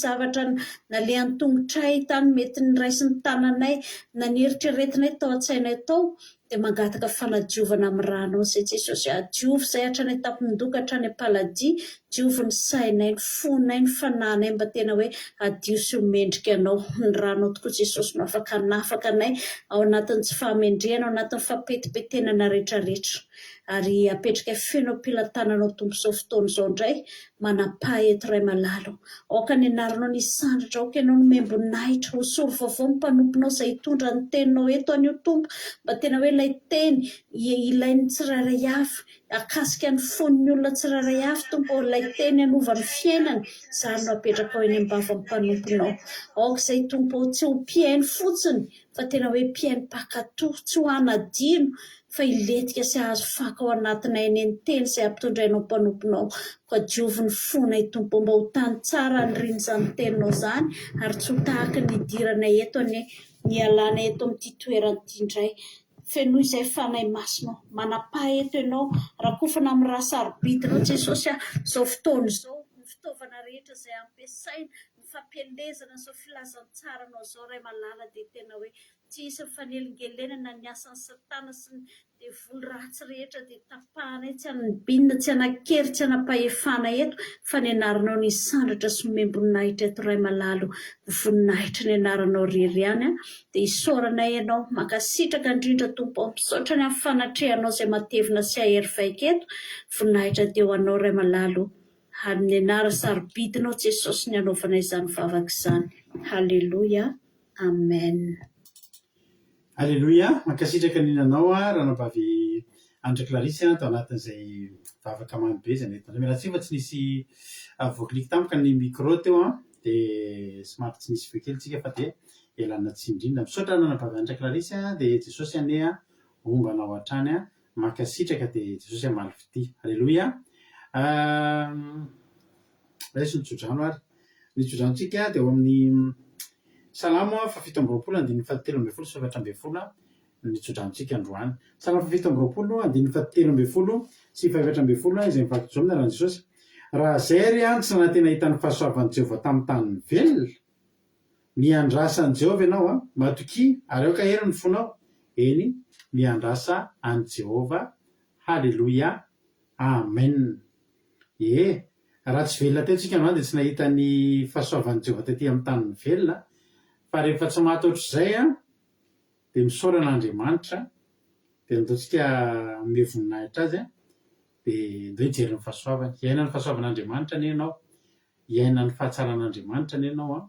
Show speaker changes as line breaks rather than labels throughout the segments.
zavatra nalehan'ny tongotray tany mety niraisiny tananay na nieritreretinay tao an-tsainay tao dia mangataka fanadiovana amin'ny ranao izay Jesosy. Adiovy izay hatrany an-tampon-doka hatrany am-paladia, diovy ny sainay, ny fonay, ny fanahinay mba tena hoe adio sy homendrika anao. Ny ranao tokoa Jesosy no afaka hanafaka anay ao anatin'ny tsy fahamendrehana, ao anatin'ny fampetipetena rehetrarehetra. Ary apetraka feno am-pilatananao tompo izao fotoana izao indray, manapaha eto Ray Malalo. Aoka ny anaranao ny sandratra, aoka ianao no membonahitra, ho sory vaovao ny mpanomponao izay hitondra ny teninao eto anio tompo, mba tena hoe ilay teny ilain'ny tsirairay avy, akasika ny fon'ny olona tsirairay avy tompo, ilay teny hanova ny fiainana, izany no apetraka ao eny am-bavan'ny mpanomponao. Aoka izay tompo tsy ho mpiaino fotsiny, fa tena hoe mpiaino mpakatoa, tsy ho anadino, fa iletika sy ahazo faka ao anatinay eny ny teny izay ampitondrainao mpanomponao. Ka diovy ny fonay tompo, mba ho tany tsara ny riny izany teninao izany, ary tsy ho tahaka ny idiranay eto ny alana eto amin'ity toerana indray. Fenoy izay fanahy masonao, manapaha eto ianao, rakofana amin'ny raha sarobitinao Jesosy. Izao fotoana izao, ny fitaovana rehetra izay ampiasaina, ny fampielezana izao filazantsaranao izao Ray Malala, dia tena hoe tsy hisy mifanelingelenana ny asan'ny Satana sy ny devoly ratsy rehetra dia tapahanay, tsy hanibinina, tsy hanakery, tsy hanapahefana eto, fa ny anaranao ny sandratra sy membonahitra eto Ray Malalo. Voninahitra ny anaranao rery ihany, dia isaoranay ianao, mankasitraka indrindra tompo, ampisaotra ny amin'ny fanatrehanao izay matevina sy ahery vaika eto. Voninahitra teo anao Ray Malalo, amin'ny anara sarobitinao Jesosy ny anaovana izany vavaka izany. Halleloia, amen.
Alléluia, mankasitraka ninanao ranabavy Andry Clarisse tao anatin'izay vavaka mamy be izay nentinao. Mialatsy fa tsy nisy voakiliky tampoka ny micro teo dia somary tsy nisy feokelitsika fa dia ialana tsindrindra. Misaotra ranabavy Andry Clarisse dia Jesosy ane ombanao hatrany, mankasitraka dia Jesosy hamaly fity. Alléluia. Raiso nitsodrano ary nitsodranotsika dia eo amin'ny Salamo fa 7:27 sy 8:10 nitsodranotsika androany. Salamo 7:27 sy 8:10 izay mivaky zao minaran'i Jesosy. Raha zay ry tsy nanantena hitan'ny fahasoavan'i Jehovah tamin'ny tany velona, miandrasa an'i Jehovah ianao matoki ary aoka hera ny fonao. Eny, miandrasa an'i Jehovah. Halleluia, amen. Raha tsy velona tentsika androany dia tsy nahita ny fahasoavan'i Jehovah tetỳ amin'ny tany velona. Fa rehefa tsy maty ohatr'izay dia misaorana Andriamanitra, dia ataontsika ame voninahitra azy dia ndao hijery ny fahasoavany. Iaina ny fahasoavan'Andriamanitra anie ianao, iaina ny fahatsaran'Andriamanitra anie ianao.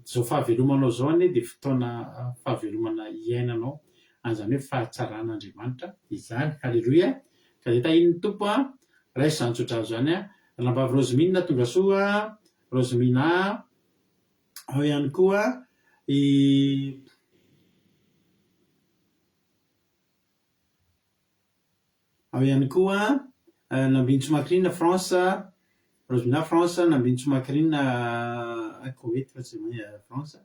Izao fahavelomanao izao anie dia fotoana fahavelomana iainanao, an'izany hoe fahatsaran'Andriamanitra izany. Halleluia. Ka dia tahin'ny tompo raisy izany tsodrano izany. Ranabavy Rosimina tonga soa, Rosimina. Ao ihany koa Nambintso Makrina France, Rosimina France, Nambintso Makrina Koety fa tsy France,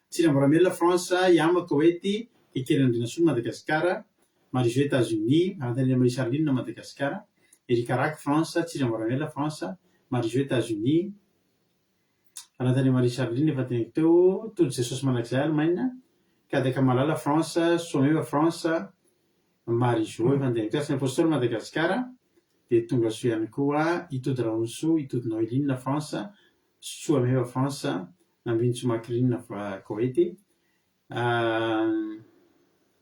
Tsiramboramelona France, Yama Koety, Ikeran'Andrianasoa Madagasikara, Marie-Jo États-Unis, Antanina Marie Charline Madagasikara, Erika Raky France, Tsiramboramelona France, Marie-Jo États-Unis, Anatany Marie Charline efa teny teo, Tony Jesosy manakizay Allemagne, Kadaka Malala France, Someva France, Marie-Jo efa teny teo, Sy Apôstôly Madagasikara, dia tonga soa ihany koa Itody Raonso, Itody Noeline France, Soameva France, Nambintso Makrina Koety,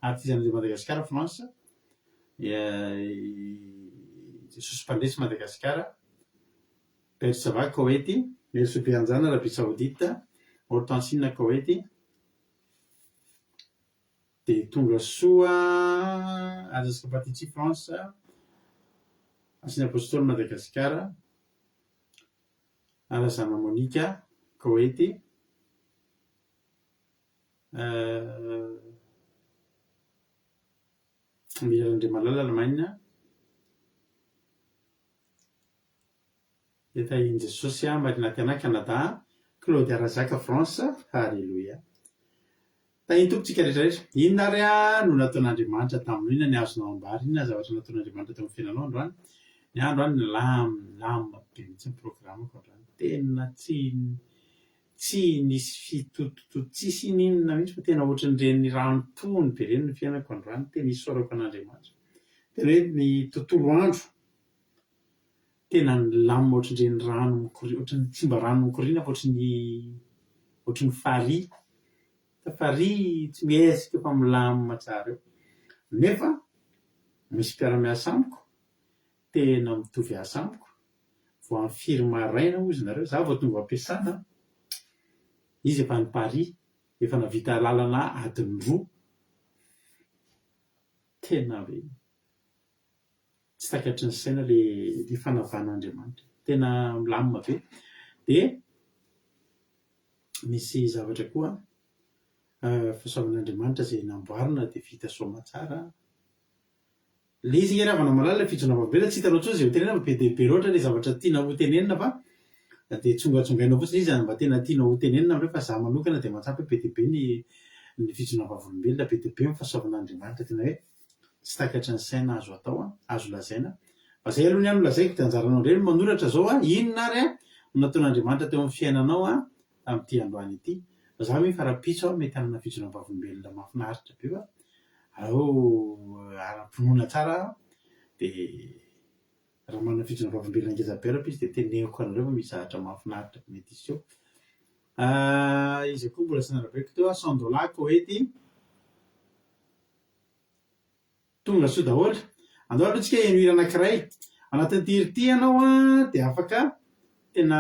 artiste de Madagasikara France, Jesosy Mpandresy Madagasikara, Persava Koety, Sopianjana Arabie Saoudite, Hortensine Koety, dia tonga soa Azaska Patitsy France, Asiny Apôstôly Madagasikara, Alazana Monika Koety, Miran'Andriamalala Allemagne, dia tahiny Jesosy Marina Canada, Claude Arazaka France. Halleluia. Tahiny tompontsika rehetrarehetra. Inona ary no nataon'Andriamanitra tamin'io, inona ny azonao ambary, inona zavatra nataon'Andriamanitra tamin'ny fiainanao androany. Ny androany lamina be mihitsy ny programmako androany, tena tsy tsy nisy fitototo tsisy ninona mihitsy fa tena ohatran'ireny ranotony be reny ny fiainako androany tena isorako an'Andriamanitra tena hoe ny tontolo andro tena nilamina ohatran'ireny rano ohatran'ny tsy mba rano mikorina fa ohatran'ny farihy farihy tsy mihesika fa milamina tsara eo nefa misy mpiara-miasa amiko tena mitovy asa amiko vao amin'ny firy maraina ozy nareo za vao tonga ampiasana izy efa ny Paris efa navita lalana adiny roa tena hoe tsy takatry ny saina le fanavan'Andriamanitra tena milamina be dia misy zavatra koa fahasoavan'Andriamanitra izay namboarina dia vita soa tsara le izy ianavana malala fijonavavela tsy hitanao tsony izay ho tenenina be dia be loatra le zavatra tiana ho tenenina fa dia tsongatsongainao fotsiny izy mba tena tiana ho tenenina amin'ireo fa za manokana dia matsampy be dia be ny fijonavavolombelona be dia be ny fahasoavan'Andriamanitra tena hoe tsy takatry ny saina azo atao azo lazaina fa izay aloha ny any lazaiko dia anjaranao indray manoratra zao inona ary no nataon'Andriamanitra teo amin'ny fiainanao tamin'ity androany ity za hoe farapitso mety hanana fijonavavolombelona mahafinaritra be fa ao ara-pinoana tsara dia raha manana fijonavavolombelona ngeza-be arako izy dia teneniko anareo fa misy zavatra mahafinaritra mety izy eo izy koa mbola tsy nanarabeko teo sandolako ety tonga soa daholo andao aloha tsika eno hira anankiray anatin'ity hira ity ianao dia afaka tena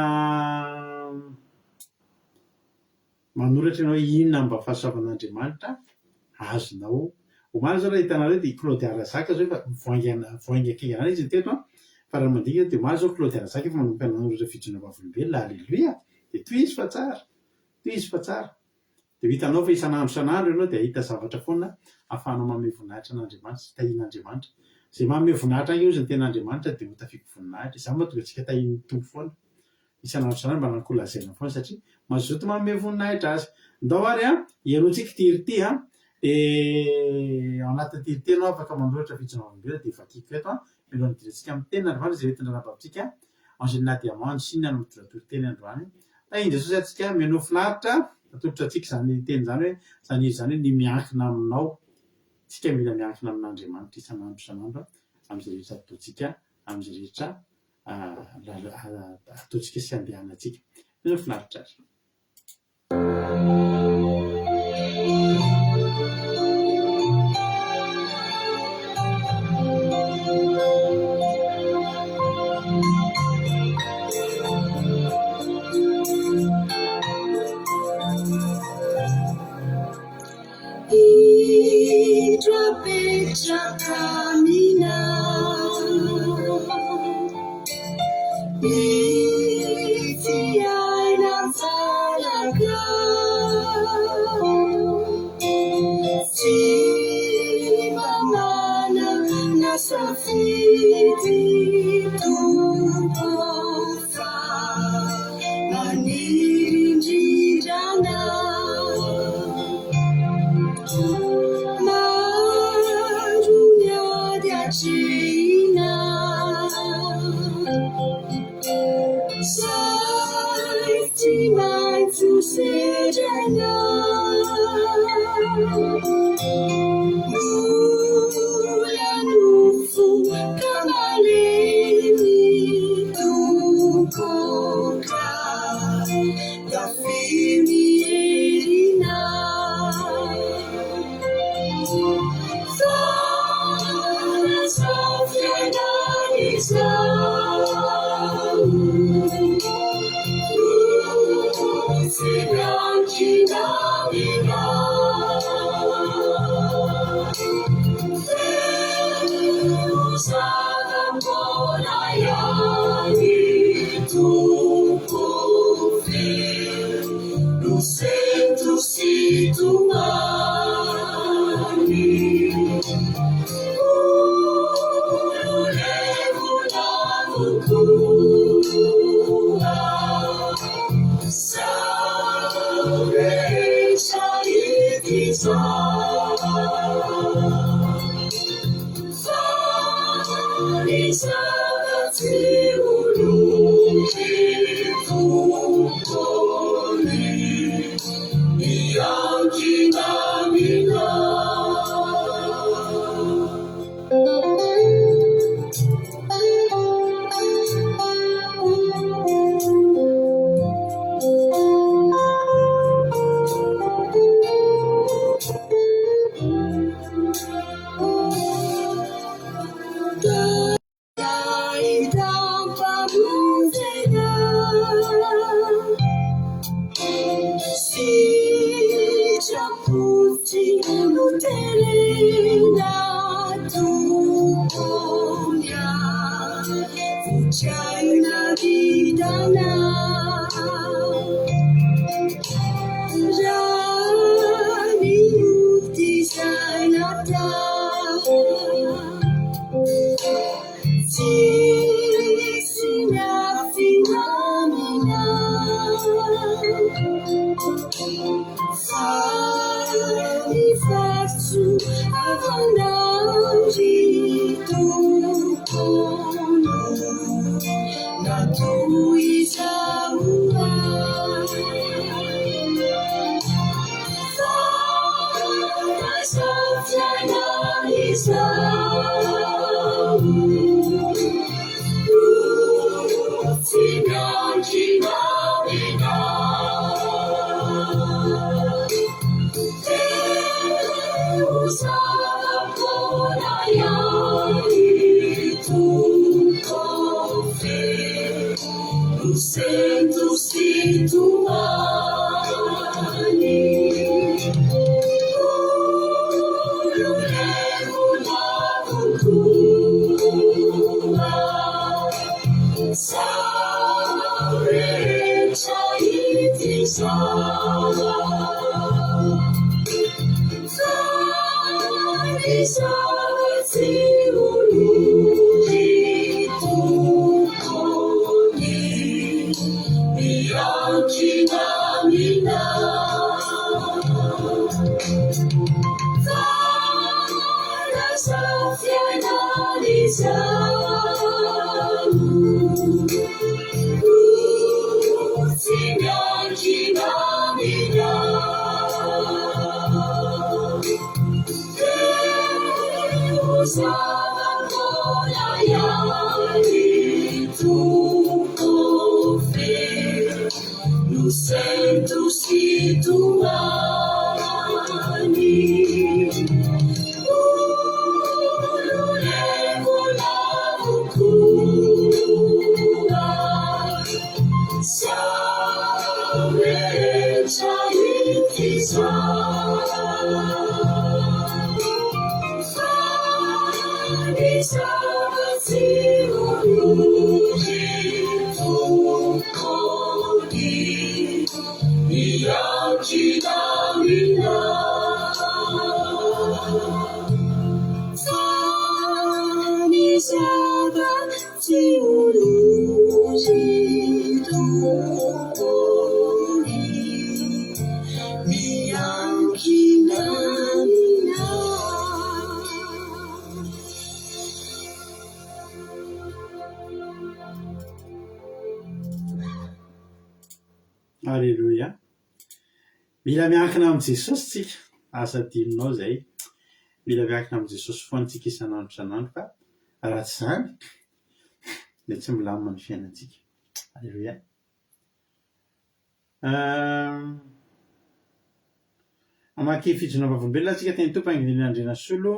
manoratra ianao inona mba fahasoavan'Andriamanitra azonao omaly zao raha hitanareo dia Claude Arazaka zao efa voainga kengana izy teto fa raha mandika dia omaly zao Claude Arazaka efa manomboka nanoratra fijonavavolombelona alleluia dia toy izy fa tsara dia hitanao fa isan'andro ianao dia hita zavatra foana ahafahanao manome voninahitra an'Andriamanitra tahian'Andriamanitra izay manome voninahitra any izy ny tena Andriamanitra dia ho tafiako voninahitra izany mahatonga antsika tahian'ny tompo foana isan'andro mba nankolazaina foana satria mazoto manome voninahitra azy ndao ary ianontsika ity hira ity dia ao anatin'ity hira ity ianao afaka manoratra fijonavavolombelona dia vakiko eto mialohan'ny hidirantsika amin'ny teny Andriamanitra izay entina rababitsika Angelina Diamant Chine no midoradoro-teny androany indray Jesosy atsika mianao finaritra atolotra antsika izany teny izany hoe izany hira izany hoe ny miankina aminao tsika mila miankina amin'Andriamanitra isan'andro amin'izay rehetra ataontsika amin'izay rehetra ataontsika sy andehanantsika mianao finaritra azy
Camina iti ay nansalaga si mamana nasafiti tumpo fa manindrirana China Saiti mai tu serena Mula nufu kamaleni tukoka Gafimi erina No centro situani levo na loucura Salveça e desar Farisava-te o lume do poder China vidana Rani mukti sanata Sina finamina Fai faccio avanti tutto La tua saura Fai soffrire i Sento situani Ulevo lavukua Saurecha itisa Zani savati uluri tukoni Bianchina Fara soffiana di samu Luci bianchina mina Usava ancora ieri tu Lo sento situani Ulevo lavukua Saurecha itisa Fani savati uluri tukoni Bianchina Fani savati uluri tukoni Bianchina
Alléluia. Mila miankina amin'i Jesosy tsika. Asa adinonao zay. Mila miankina amin'i Jesosy foana tsika isan'andro isan'andro fa raha tsy izany dia tsy milamina ny fiainantsika. Alléluia. Amaky fijona vavolombelona tsika teny tompo anginina andrena solo.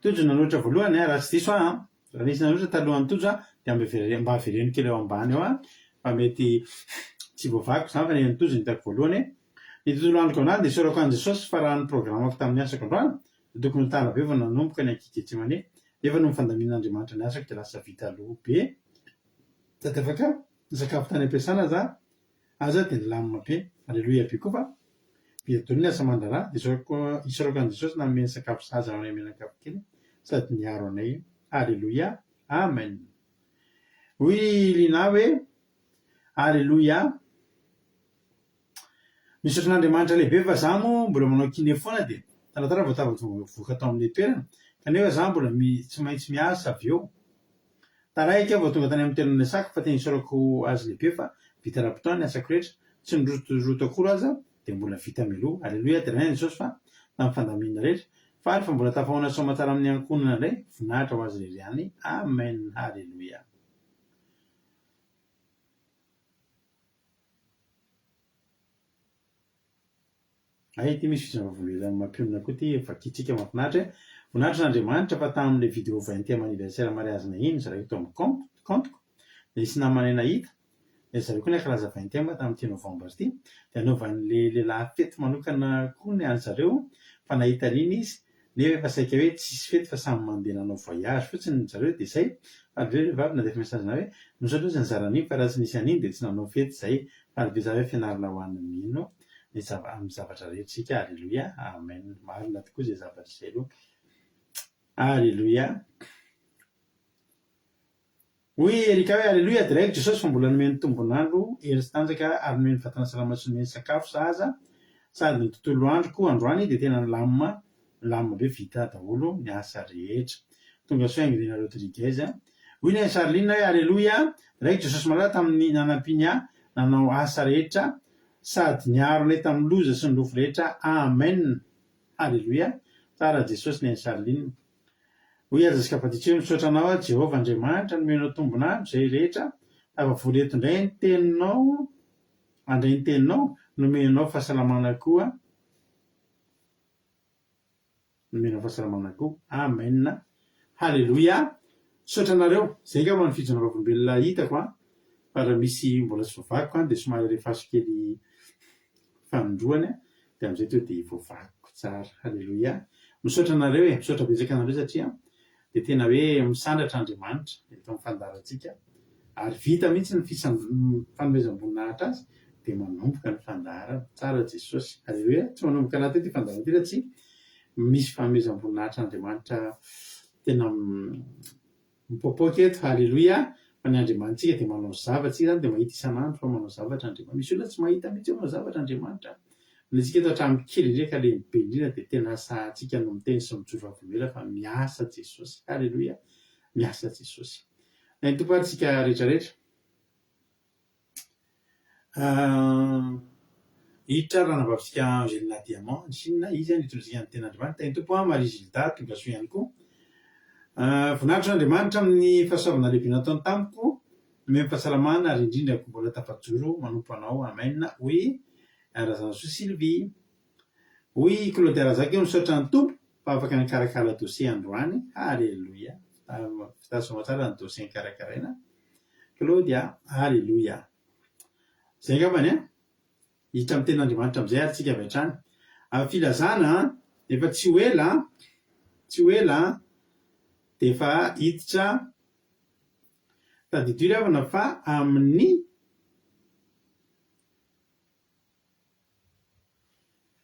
Tojo nanoatra voalohany raha tsy diso raha nisy nanoatra talohan'ny tojo dia mba havereno kely eo ambany eo fa mety tsy voavako izany fa ny tojo ny hitako voalohany ny tontolo androko anazy dia isaorako an'i Jesosy fa raha ny programako tamin'ny asako androany dia tokony tala be vao nanomboka ny ankiketsemane nefa no fandamin'Andriamanitra ny asako dia lasa vita loha be sady afaka nisakafo tany am-piasana za aza dia nilamina be. Alleluia be koa fa vidadolo ny asa mandarà dia isaorako an'i Jesosy nanome ny sakafo saza amin'ny menakafo kely sady niaro anay. Alleluia. Amen. Hoy Lina hoe Alleluia. Misaotra n'Andriamanitra lehibe fa za moa mbola manao kiné foana dia taratara vao voaka tao amin'ny toerana kanefa za mbola tsy maintsy miasa avy eo. Taraiky vao tonga tany amin'ny toerana niasako fa tena isaorako azy lehibe fa vita raha-potoana ny asako rehetra tsy nirotoroto akory aza dia mbola vita miloha. Alleluia. Tenenina Jesosy fa tamin'ny fandamina rehetra fa rehefa mbola tafahoana soma tsara amin'ny ankonina indray voninahitra ho azy irery ihany. Amen. Alleluia. Ty misy fizavavoloelany mampionona koa ty vakitsika mahafinaritra. Voninahitra n'Andriamanitra fa tamin'ilay vidéo 20e anniversaire mariazina iny zareo tao amin'ny compteko dia nisy namana nahita dia zareo koa niankalaza 20e tamin'ity novembre ity dia anaovan'ilay lehilahy fety manokana koa ny an'zareo fa nahita an'iny izy nefa efa saika hoe tsisy fety fa samy mandeha nanao voyage fotsiny zareo dia izay ary ve vavy na dia efa mesazina hoe nosotro ozy ny zaran'iny fa raha tsy nisy an'iny dia tsy nanao fety izay ary be za hoe fianarana ho an'ny mino amin'ny zavatra rehetra sika alleloia amen marina tokoa izay zavatra izay aloha alleloia hoy erika hoe alleloia direct jesosy fa mbola nomeny tombonandro hery sy tanjaka ary nomeny vatana salama sy nomeny sakafo zaza sady ny tontolo androko androany dia tena lamina be vita daholo ny asa rehetra tonga soaingy rena Rodriguez hoy ny Charline hoe alleloia direct jesosy malaza tamin'ny nanampiana nanao asa rehetra sady niarona tamin'ny loza sy ny lofo rehetra amen alleloia tsara jesosy ny Charline hoy aza sy kapatitsy misaotra anao Jehovah Andriamanitra nomenao tombonandro izay rehetra ava-voreto indray ny teninao andray ny teninao nomenao fahasalamana koa nomenao fahasalamana koa amen halleloia misaotra anareo izay ngamba ny fijona vavolombelona hitako fa raha misy mbola tsy voavakiko dia somary rehefaso kely fanondroany dia amin'izay teo dia voavakiko tsara halleloia misaotra anareo misaotra betsaka anareo satria dia tena hoe misandratra Andriamanitra eto amin'ny fandaharantsika ary vita mihitsy ny fanomezam-boninahitra azy dia manomboka ny fandaharana tsara Jesosy alleloia tsy manomboka anaty ity fandaharana ity raha tsy misy fanomezam-boninahitra Andriamanitra tena mipoapoaka eto alleloia fa ny Andriamanitsika dia manao zavatra zany dia mahita isan'andro fa manao zavatra Andriamanitra misy olona tsy mahita mihitsy manao zavatra Andriamanitra ny tsika eto hatramin'ny kely ndraika lehibe indrindra dia tena sahantsika no miteny sy mijoro vavolombelona fa miasa Jesosy alleloia miasa Jesosy na ny tompoantsika rehetrarehetra hiditra raha navavitsika Angelina Diamant ny Chine izy nitondritsika ny ten'Andriamanitra ny tompo Marie Gilda tonga soa ihany koa voninahitry n'Andriamanitra amin'ny fahasoavana lehibe nataony tamiko nomeny fahasalamana ary indrindra mbola tafajoro manompo anao amen hoy Razana soa Sylvie hoy Claude Razaka eo misaotra ny tompo fa afaka nikarakara dosie androany alleloia fitasoama tsara ny dosie nikarakaraina Claudia alleloia zay ngambany hiditra amin'ny ten'Andriamanitra amin'izay ary tsika avy hatrany amin'ny filazana efa tsy ho ela dia efa hiditra tadidio ravana fa amin'ny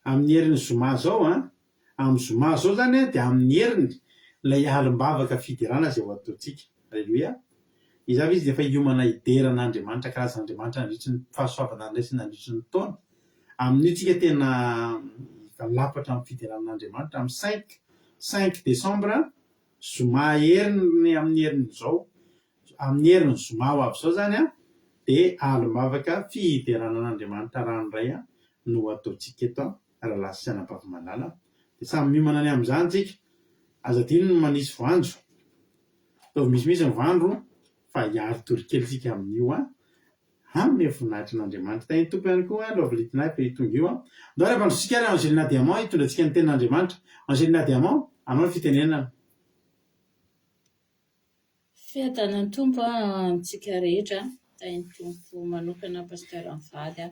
herin'ny zoma zao amin'ny zoma zao zany dia amin'ny heriny ilay alim-bavaka fiderana izay ho ataontsika alleloia izavy izy dia efa hiomana hideran'Andriamanitra karazan'Andriamanitra nandritry ny fahasoavana andraisy nandritry ny taona amin'io tsika tena lapatra amin'ny fideran'Andriamanitra amin'ny 5 décembre zoma heriny amin'ny herin'ny zao amin'ny herin'ny zoma ho avy zao zany dia alim-bavaka fideranan'Andriamanitra ranoray no ataontsika eto raha lasa sy anabavy malala dia samy miomana any amin'izany tsika azadino no manisy voanjo ataovy misimisy ny voanjo fa hiaro torokely tsika amin'io amin'ny voninahitra n'Andriamanitra tany tompo ihany koa loavilitinay fa hitonga io ndao rehefa androsika ary Angelina Diamant hitondra antsika ny ten'Andriamanitra Angelina Diamant anao ny fitenenana
fiadanany tompo amintsika rehetra tany tompo manokana pasteur Anvady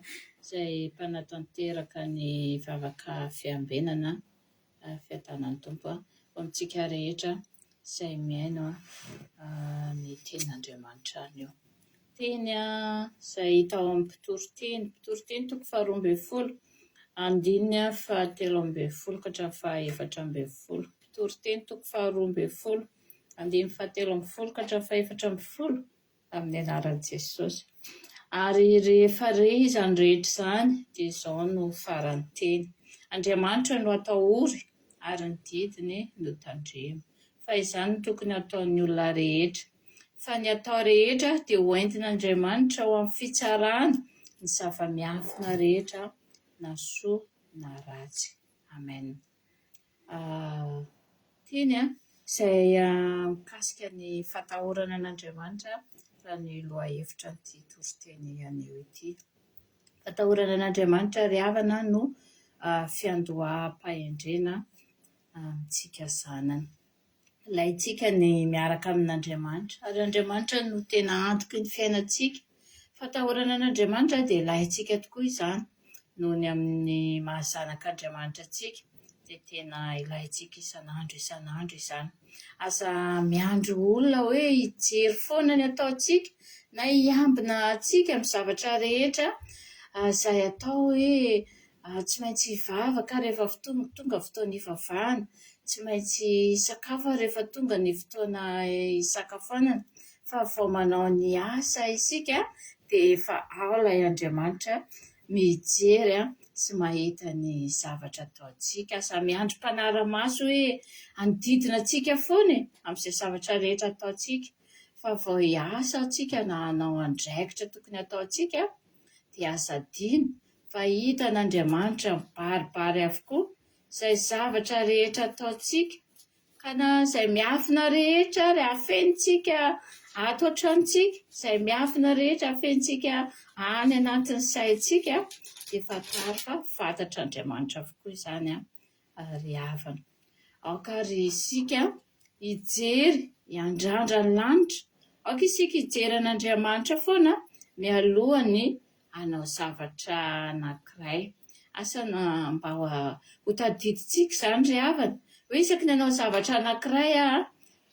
izay mpanatanteraka ny vavaka fiambenana fiadanany tompo amintsika rehetra izay miaino ny tenin'Andriamanitra anio teny izay hita ao amin'ny mpitoroteny toko 12 andininy 13 ka hatramin'ny 14 mpitoroteny toko 12 andiny 17 ka hatramin'ny 14 amin'ny anaran'i Jesosy ary rehefa izany rehetra izany dia izao no farany teny Andriamanitra no atahory ary ny didiny no tandremo fa izany no tokony ataon'ny olona rehetra fa ny atao rehetra dia hoentin'Andriamanitra ho amin'ny fitsarana ny zava-miafina rehetra na soa na ratsy amen teny izay mikasika ny fatahorana an'Andriamanitra raha ny loha hevitra ny toroteny anio ity fatahorana an'Andriamanitra ry havana no fiandoham-pahendrena amintsika zanany ilaintsika ny miaraka amin'Andriamanitra ary Andriamanitra no tena antoky ny fiainantsika fatahorana an'Andriamanitra dia ilaintsika tokoa izany noho ny amin'ny mahazanak'Andriamanitra antsika dia tena ilayntsika isan'andro izany. Aza miandro olona hoe hijery foana ny ataontsika na hiambina antsika amin'ny zavatra rehetra, izay atao hoe tsy maintsy hivavaka rehefa tonga fotoana hivavahana, tsy maintsy sakafo rehefa tonga ny fotoana hisakafoanana, fa vao manao ny asa isika dia efa ao ilay Andriamanitra mijery sy mahita ny zavatra ataontsika. Aza miandry mpanara-maso hoe hanodidina antsika foana amin'izay zavatra rehetra ataontsika, fa vao hiasa antsika na hanao andraikitra tokony ataontsika dia aza adino fa hitan'Andriamanitra mibaribary avokoa izay zavatra rehetra ataontsika, ka na izay miafina rehetra ary hafentsika ato an-tranontsika, izay miafina rehetra hafentsika any anatin'ny saintsika, dia fataro fa fantatr'Andriamanitra avokoa izany ary havana. Aoka ry isika hijery hiandrandra ny lanitra, aoka isika hijery an'Andriamanitra foana mialohany hanao zavatra anankiray. Asa mba ho tadidintsika izany ry havana, hoe isaky ny hanao zavatra anankiray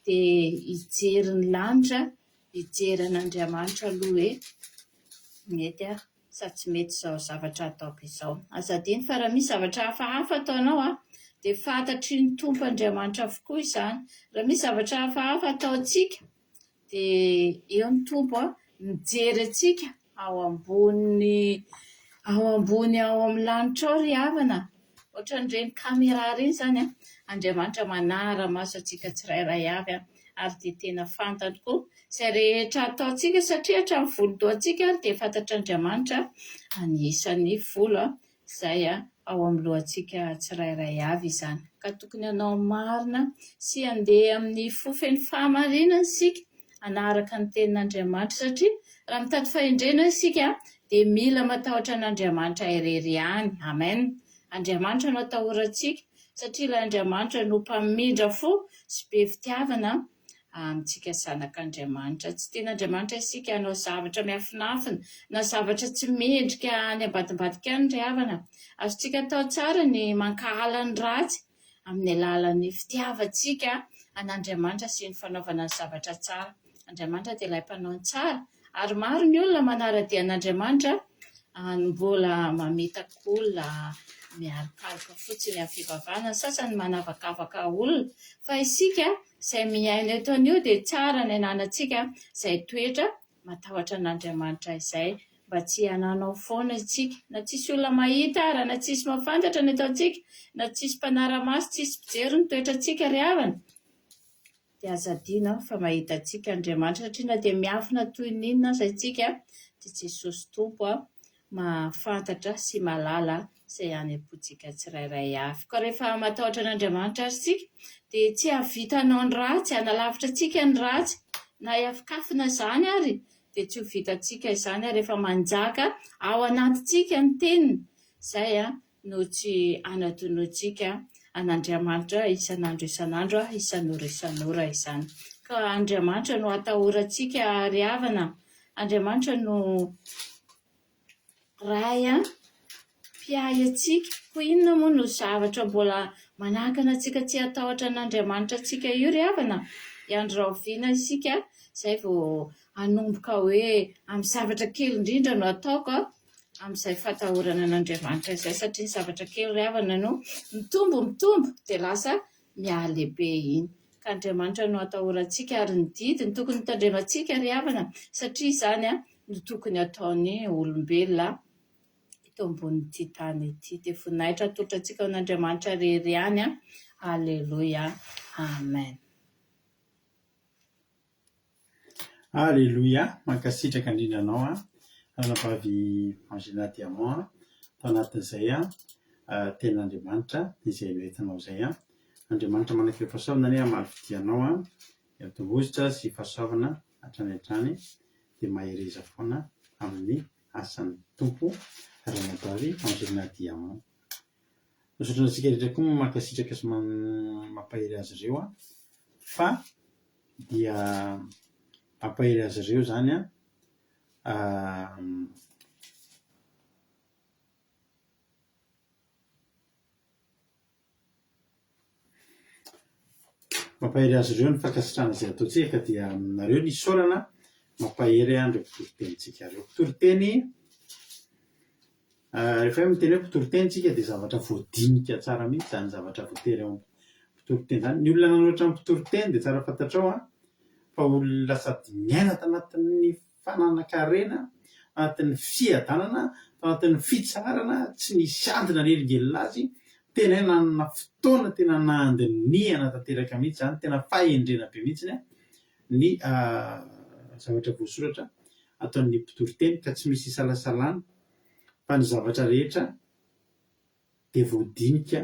dia hijery ny lanitra, hijery an'Andriamanitra aloha hoe mety sa tsy mety izao zavatra ataoko izao. Aza adino fa raha misy zavatra hafahafa ataonao dia fantatry ny Tompo Andriamanitra avokoa izany. Raha misy zavatra hafahafa ataontsika dia eo ny Tompo mijery antsika ao ambony ao amin'ny lanitra ao ry havana, ohatran'ireny caméra ireny izany. Andriamanitra manara-maso antsika tsirairay avy ary dia tena fantany koa izay rehetra ataontsika, satria hatramin'ny volo-dohantsika dia fantatr'Andriamanitra anisan'ny volo izay ao amin'ny lohantsika tsirairay avy izany. Ka tokony hanao marina sy handeha amin'ny fofen'ny fahamarinana isika hanaraka ny tenin'Andriamanitra, satria raha mitady fahendrena isika dia mila matahotra an'Andriamanitra irery ihany. Amen. Andriamanitra no atahorantsika, satria ilay Andriamanitra no mpamindra fo sy be fitiavana amintsika zanak'Andriamanitra. Tsy tian'Andriamanitra isika hanao zavatra miafinafina na zavatra tsy mendrika any ambadimbadika any ry havana. Azontsika atao tsara ny mankahala ny ratsy amin'ny alalan'ny fitiavantsika an'Andriamanitra sy ny fanaovana ny zavatra tsara. Andriamanitra dia ilay mpanao ny tsara, ary maro ny olona manara-dia an'Andriamanitra mbola mamitaka olona mialokaloka fotsiny amin'ny fivavahana, ny sasany manavakavaka olona. Fa isika izay miaina eto anio dia tsara ny ananantsika izay toetra matahotra an'Andriamanitra izay, mba tsy hananao foana isika, na tsisy olona mahita ary na tsisy mahafantatra ny ataontsika, na tsisy mpanara-maso, tsisy mpijery ny toetrantsika ry havana, dia aza adino fa mahita antsika Andriamanitra, satria na dia miafina toy n'inona aza isika dia Jesosy Tompo mahafantatra sy mahalala izay any am-pontsika tsirairay avy. Ka rehefa matahotra an'Andriamanitra ary isika dia tsy hahavitanao ny ratsy, hanalavitra antsika ny ratsy na hiafokafina izany ary, dia tsy ho vitantsika izany rehefa manjaka ao anatintsika ny teniny. Izay no tsy hanadinoantsika an'Andriamanitra isan'andro, isan'ora izany. Ka Andriamanitra no atahorantsika ry havana. Andriamanitra no ray mpiay antsika. Ho inona moa no zavatra mbola manakana antsika tsy hatahotra an'Andriamanitra antsika io ry havana? Hiandro-rahoviana isika izay vao hanomboka hoe amin'ny zavatra kely indrindra no ataoko amin'izay fatahorana an'Andriamanitra izay, satria ny zavatra kely ry havana no mitombo dia lasa miahalehibe iny. Ka Andriamanitra no atahorantsika ary ny didiny tokony hitandremantsika ry havana, satria izany no tokony ataony olombelona eto ambonin'ity tany ity. Dia voninahitra atolotra antsika an'Andriamanitra rery ihany. Aleloia. Amen.
Aleloia. Mankasitraka indrindra anao ranavavy Angela Diamant tao anatin'izay tenin'Andriamanitra izay noentinao izay. Andriamanitra manana fahasaovana ny hamaly fidianao hiatombozitra sy fahasaovana hatrany hatrany, dia mahereza foana amin'ny asan'ny Tompo ranavavy Angela Diamant. Misaotra antsika rehetra koa mankasitraka sy mampahery azy ireo fa dia ampahery azy ireo izany mampahery azy ireo ny fankasitrahana izay ataontsika dia aminareo ny saorana mampahery andro mpitoriteny-tsika reo. Mpitoriteny rehefa miteny hoe mpitoriteny-tsika dia zavatra voadinika tsara mihitsy zany zavatra voatery ao mpitoriteny zany. Ny olona nanoatra ny mpitoriteny dia tsara fantatrao fa olona sady miaina tanatin'ny fananakarena, tanatin'ny fiadanana, tanatin'ny fitsarana, tsy nisy adina lelingelina azy, tena hoe nanana fotoana tena nandiniana tanteraka mihitsy zany, tena fahendrena be mihitsy ny zavatra voasoratra ataon'ny mpitoriteny ka tsy misy isalasalana fa ny zavatra rehetra dia voadinika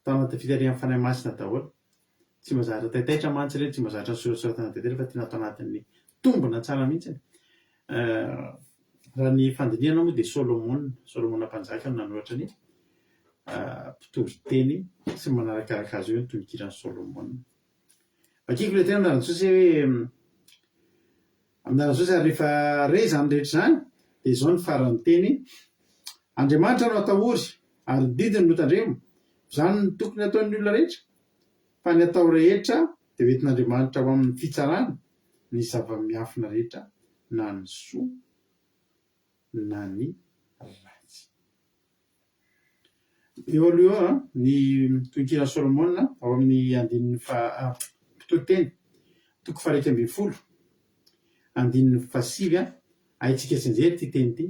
tao anaty fitarihan'ny fanahy masina daholo. Tsy mazatra taitaitra mantsy ireny, tsy mazatra ny sorasoratana taitaitra fa tena atao anatin'ny tombona tsara mihitsy. Raha ny fandinihana moa dia Solomona mpanjaka no nanoratra ny mpitoriteny sy manarakaraka azy eo ny tononkirany Solomona. Vakiko ilay tena anarantsosy hoe amin'anarantsosy ary rehefa re zany rehetra zany dia izao ny farany teny: Andriamanitra no atahory ary didiny no tandremo, izany ny tokony ataon'ny olona rehetra, fa ny atao rehetra dia hoentin'Andriamanitra ho amin'ny fitsarana ny zava-miafina rehetra, na ny soa na ny ratsy. Eo aloha ny tononkirany Solomona ao amin'ny andininy mpitoriteny toko 112 andininy 7 haitsika tsinjery ty teny ty: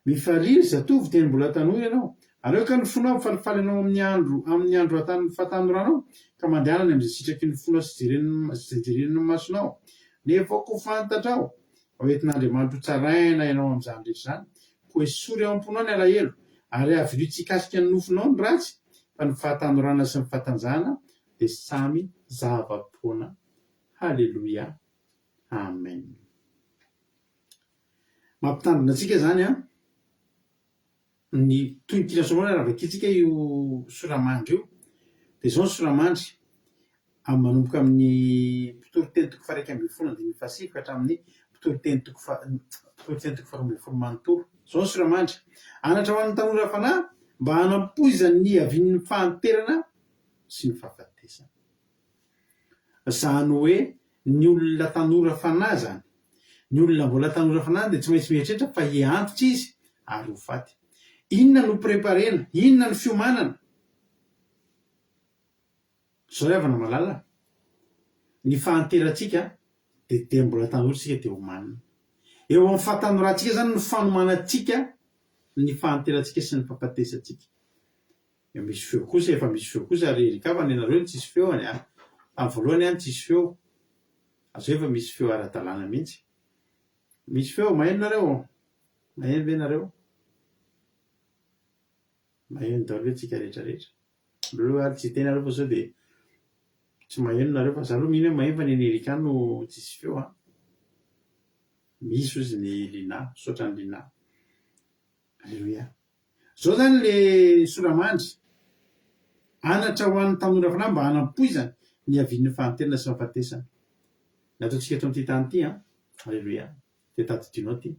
mifariry zatovo teny mbola tanora ianao, areo ka nofonao falifaly anao amin'ny andro fatanoranao ka mandehanany amin'izay sitraky ny fonao sy jeren'ny masonao, nefa ko fantatrao hoentin'Andriamanitra ho tsaraina ianao amin'izany rehetra zany, ko esory ao am-ponao ny alahelo ary avy tsy hikasika ny nofinao ny ratsy, fa ny fahatanorana sy ny fahatanjahana dia samy zava-poana. Halleloia, amen. Mampitandrina antsika zany ny tononkirany Solomona. Raha vakitsika io soramandry io dia izao ny soramandry amin'ny manomboka amin'ny mpitoriteny toko 112 andininy 7 ka hatramin'ny mpitoriteny toko 12 manontolo. Izao ny soramandry: anatra ho an'ny tanora fanahy mba hanampoizany avian'ny fahanterana sy ny fahafatesana. Zany hoe ny olona tanora fanahy zany, ny olona mbola tanora fanahy dia tsy maintsy mieritreritra fa hiantitra izy ary ho faty. Inona no preparena, inona no fiomanana? Zao avana malala ny fahanterantsika dia mbola tanora tsika dia homanina. Eo amin'ny fahatanorantsika zany ny fanomanantsika ny fahanterantsika sy ny fahafatesantsika. Misy feo kosa, efa misy feo kosa ary rikavana ianareo ny tsisy feo any amin'ny voalohany any tsisy feo, azo efa misy feo ara-dalàna mihitsy. Misy feo, maheno nareo? Maheno ve nareo? Maheno daholo ve tsika rehetrarehetra? Aleo ary tsy tena areo fa sao dia tsy maheno nareo, fa za aloha mihina hoe maheno fa ny Amerika no tsisy feo. Misy ozy ny lina, saotra ny lina. Alleluia. Zao zany le soramandry: anatra ho an'ny tanora fanahy mba hanampoizany ny avian'ny fahanterana sy ny fahatesana. Ny ataontsika eto amin'ity tany ity, alleluia, dia tadidinao ty.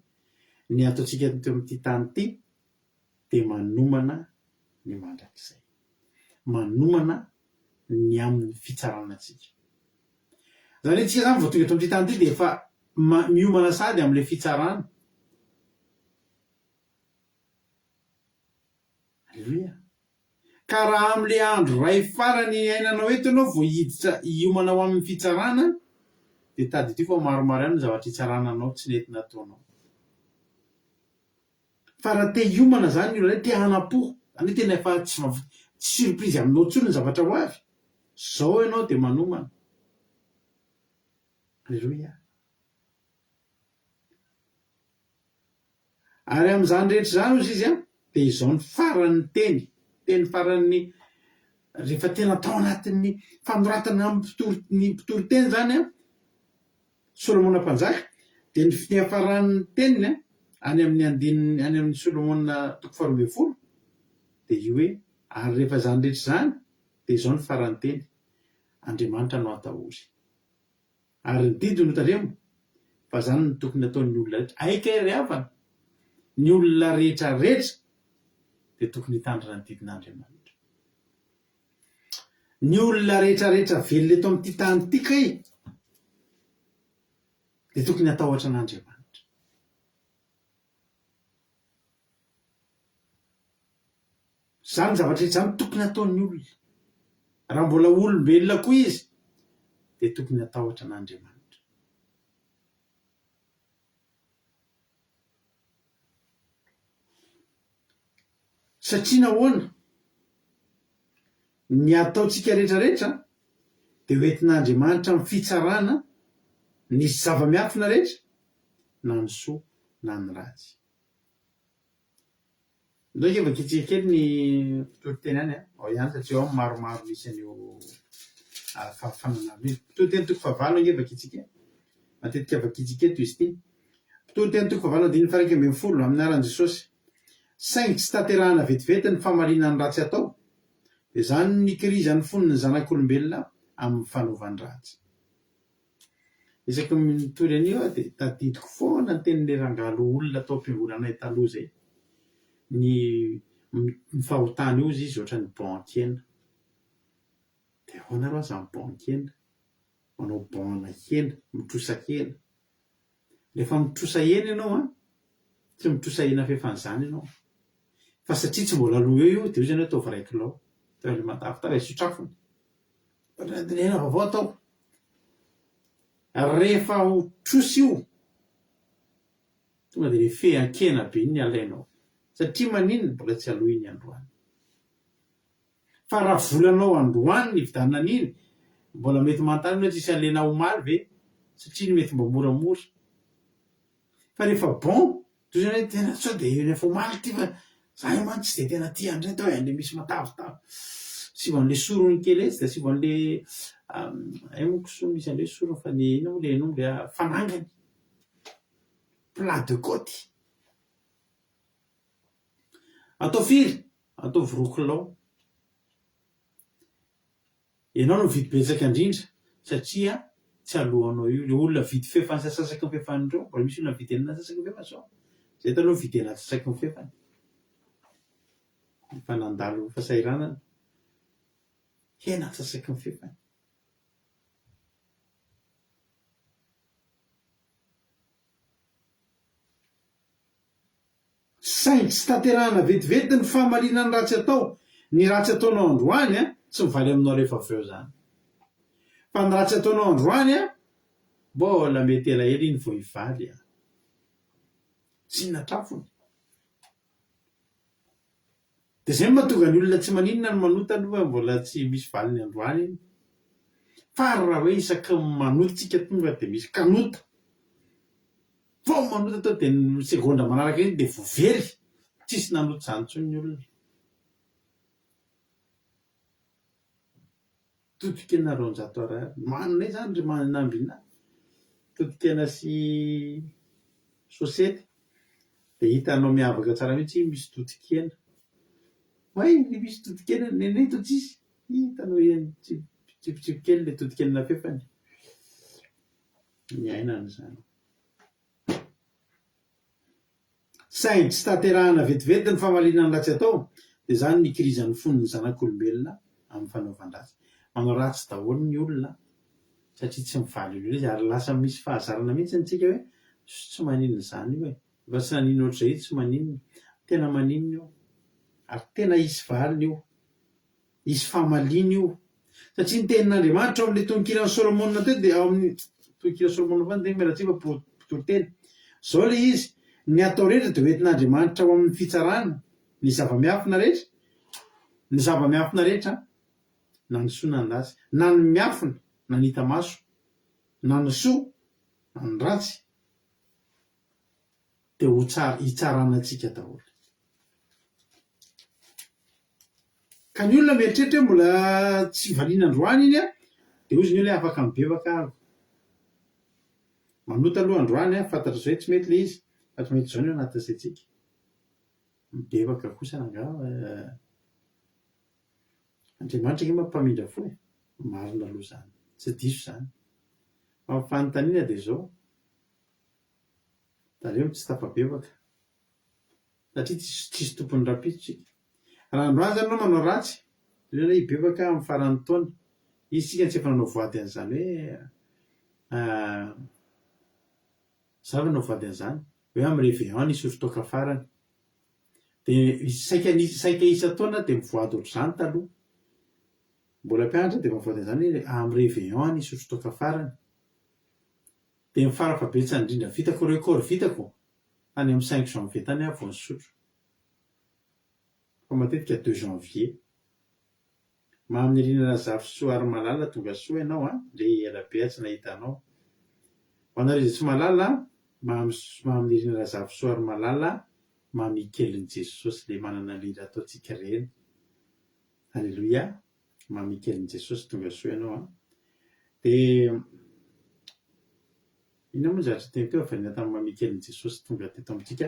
Ny ataontsika eto amin'ity tany ity dia manomana ny mandrakizay, manomana ny amin'ny fitsarana antsika. Zany hoe tsika zany vao tonga eto amin'ity tany ity dia efa miomana sady amin'ilay fitsarana. Alleluia. Ka raha amin'ilay andro ray farany ainanao eto ianao vao hiditra hiomana ho amin'ny fitsarana, dia tadidi fa maromaro ihany ny zavatra hitsarananao tsy nentina ataonao. Fa raha te hiomana zany ny olona te hanam-po, zany tena efa tsy surprise aminao intsony ny zavatra ho avy, zao ianao dia manomana. Alleluia. Ary amin'izany rehetra zany ozy izy dia izao ny faran'ny teny faran'ny rehefa tena tao anatin'ny fanoratana ny mpitoriteny zany Solomona mpanjaka, dia ny fiafaran'ny teniny any amin'ny Solomona toko 12 dia io hoe: ary rehefa zany rehetra zany dia izao ny faran'ny teny: Andriamanitra no atahory ary ny didy no tandremo, fa zany no tokony ataon'ny olona rehetra. Aika ry havana, ny olona rehetra rehetra dia tokony hitandrina ny didin'Andriamanitra. ny olona rehetrarehetra velona eto amin'ity tany ity kay dia tokony atahotra an'Andriamanitra. Zany zavatra izany tokony ataon'ny olona. Raha mbola olombelona koa izy dia tokony atahotra an'Andriamanitra. Satria nahoana ny ataontsika rehetrarehetra dia hoentin'Andriamanitra amin'ny fitsarana ny zava-miafina rehetra na ny soa na ny ratsy. Ndao efa kitsika kely ny toriteny any ao ihany satria ao maromaro misy an'io fahafanana io. Toriteny toko fahavalo efa kitsika matetika avakitsika eto izy ity. Toriteny toko fahavalo 1:20 amin'ny anaran'i Jesosy. Saingy tsy tanterahana vetivety ny famarinany ratsy atao dia zany nikirizan'ny fonony ny zanak'olombelona amin'ny fanaovany ratsy. Isaky mitory an'io dia tadidiko foana ny tenin'ilay rangalo olona tao am-piangonanay taloha zay. Ny fahotana io izy ohatran'ny ban-kena. Dia ahoana arô aza ny ban-kena? Manao ban-na hena, mitrosa hena. Rehefa mitrosa hena ianao tsy mitrosa hena fefan'izany ianao. Fa satria tsy mbola lo eo io dia io zany atao vrai kilao. Tao ilay matavy izy trafony. Hena vaovao atao. Rehefa ho trosa io tonga dia le fehan-kena be iny alainao. Satria maninona mbola tsy aloa iny androany. Fa raha volanao androany ny vidanana an'iny mbola mety manontany hoe tsisy an'ilay nahomaly ve? Satria mety mba moramora. Fa rehefa bon toy izany hoe tena sao dia efa omaly ity fa zahay man tsy dia tena tia andray tao an'ilay misy matavitavy. Sivan'ilay sorony kely etsy dia sivan'ilay moa koa misy an'ilay sorony fa ny ino ilay fanangany. Plat de côte. Atao firy? Atao vorokilao. Ianao no vidy betsaka indrindra satria tsy alohanao io. Ilay olona vidy fefany sasasaky ny fefany indreo mbola misy olona vidy enina sasaky ny fefany sao. Izay taloha vidy enina sasaky ny fefany. Efa nandalo fahasahiranana. Hena sasaky ny fefany. Saingy tsy tanterahana vetivety ny fahamarinany ratsy atao. Ny ratsy ataonao androany tsy mivaly aminao rehefa avy eo zany. Fa ny ratsy ataonao androany mbola mety elaela iny vao hivaly. Tsy natrafony. Dia izay mahatonga ny olona tsy maninona no manota aloha mbola tsy misy valiny androany iny. Fa raha hoe isaky ny manota tsika tonga dia misy kanota. Vao manota tao dia ny segondra manaraka iny dia voavery. Tsisy nanota izany intsony ny olona. Totokena roanjato ariary. Manana izany ry manambina. Totokena sy sosety. Dia hitanao miavaka tsara mihitsy misy totokena. Way misy totokena nenay to tsisy. Hitanao tsipitsipy kely ilay totokena fefany. Ny ainana izany. Saingy tsy tanterahana vetivety ny famarinany ratsy atao dia izany nikirizan'ny fonony zanak'olombelona amin'ny fanaovan-dratsy. Manao ratsy daholo ny olona satria tsy mivaly eo izy ary lasa misy fahazarana mihitsy antsika hoe tsy maninona izany io e. Efa tsy nanino ohatr'izay tsy maninona. Tena maninona io. Ary tena hisy valiny io. Hisy fahamaliana io. Satria ny tenin'Andriamanitra ao amin'ilay tononkirana Solomonina teo dia ao amin'ny tononkirana Solomonina fa dia mialatsika mpitori-teny. Izao ilay izy. Ny atao rehetra dia hoentin'Andriamanitra ao amin'ny fitsarana ny zava-miafina rehetra. Ny zava-miafina rehetra na ny soa na ny ratsy. Na ny miafina na ny hita maso. Na ny soa na ny ratsy. Dia hitsarana antsika daholo. Ka ny olona mieritreritra mbola tsy valiana androany iny dia ozy ny olona afaka mibebaka ary. Manota aloha androany fantatra izao tsy mety ilay izy. Fa tsy mety izao ny anatin'izay tsika. Mibebaka kosa angamba. Andriamanitra ke mampamindra fo e. Marina aloha izany. Tsy diso izany. Fa ny fanontaniana dia izao. Dareo tsy tafabebaka. Satria tsisy tompony rapitso tsika. Raha androany izany ianao manao ratsy Indrindra ibebaka amin'ny faran'ny taona izy tsika tsy efa nanao voady an'izany hoe zavana voady an'izany hoe amin'ny réveillon nisy oso-toaka farany dia saika isa-taona dia mivoady ohatr'izany taloha mbola mpianatra dia mivoady an'izany hoe amin'ny réveillon nisy oso-toaka farany dia ny fara-fahabetsany indrindra vitako record vitako tany amin'ny 5 janvier tany aho vao nisotro fa matetika 2 janvier mamin'ny rinana zafisoa ary malala tonga soa ianao le elabe tsy nahita anao ho anareo izay tsy malala mamin'ny rinana zafisoa ary malala mamikelin' Jesosy le manana lera ataontsika reny halleloia mamikelin' Jesosy tonga soa ianao dia inona moa zavatra teny teo avarina tamin'ny mamikelin' Jesosy tonga teto amintsika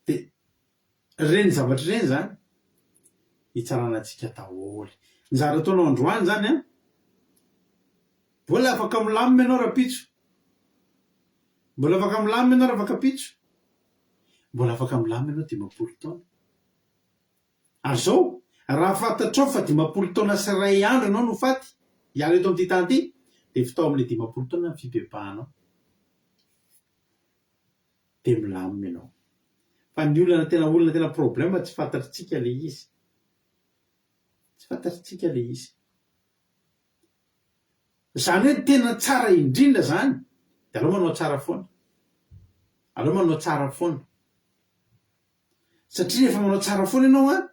dia reny zavatra reny zany hitsaranatsika daholo ny zavatra ataonao androany zany mbola afaka milamina ianao raha-pitso mbola afaka milamina ianao raha afaka pitso mbola afaka milamina ianao 10 taona ary zao raha fantatrao fa 10 taona sy 1 andro ianao no faty hiala eto amin'ity tany ity dia fitao amin'le 10 taona ny fibebahanao dia milamina ianao fa ny olona tena problème tsy fantatritsika le izy tsy fantatritsika le izy zany hoe tena tsara indrindra zany dia aleo manao tsara foana satria rehefa manao tsara foana ianao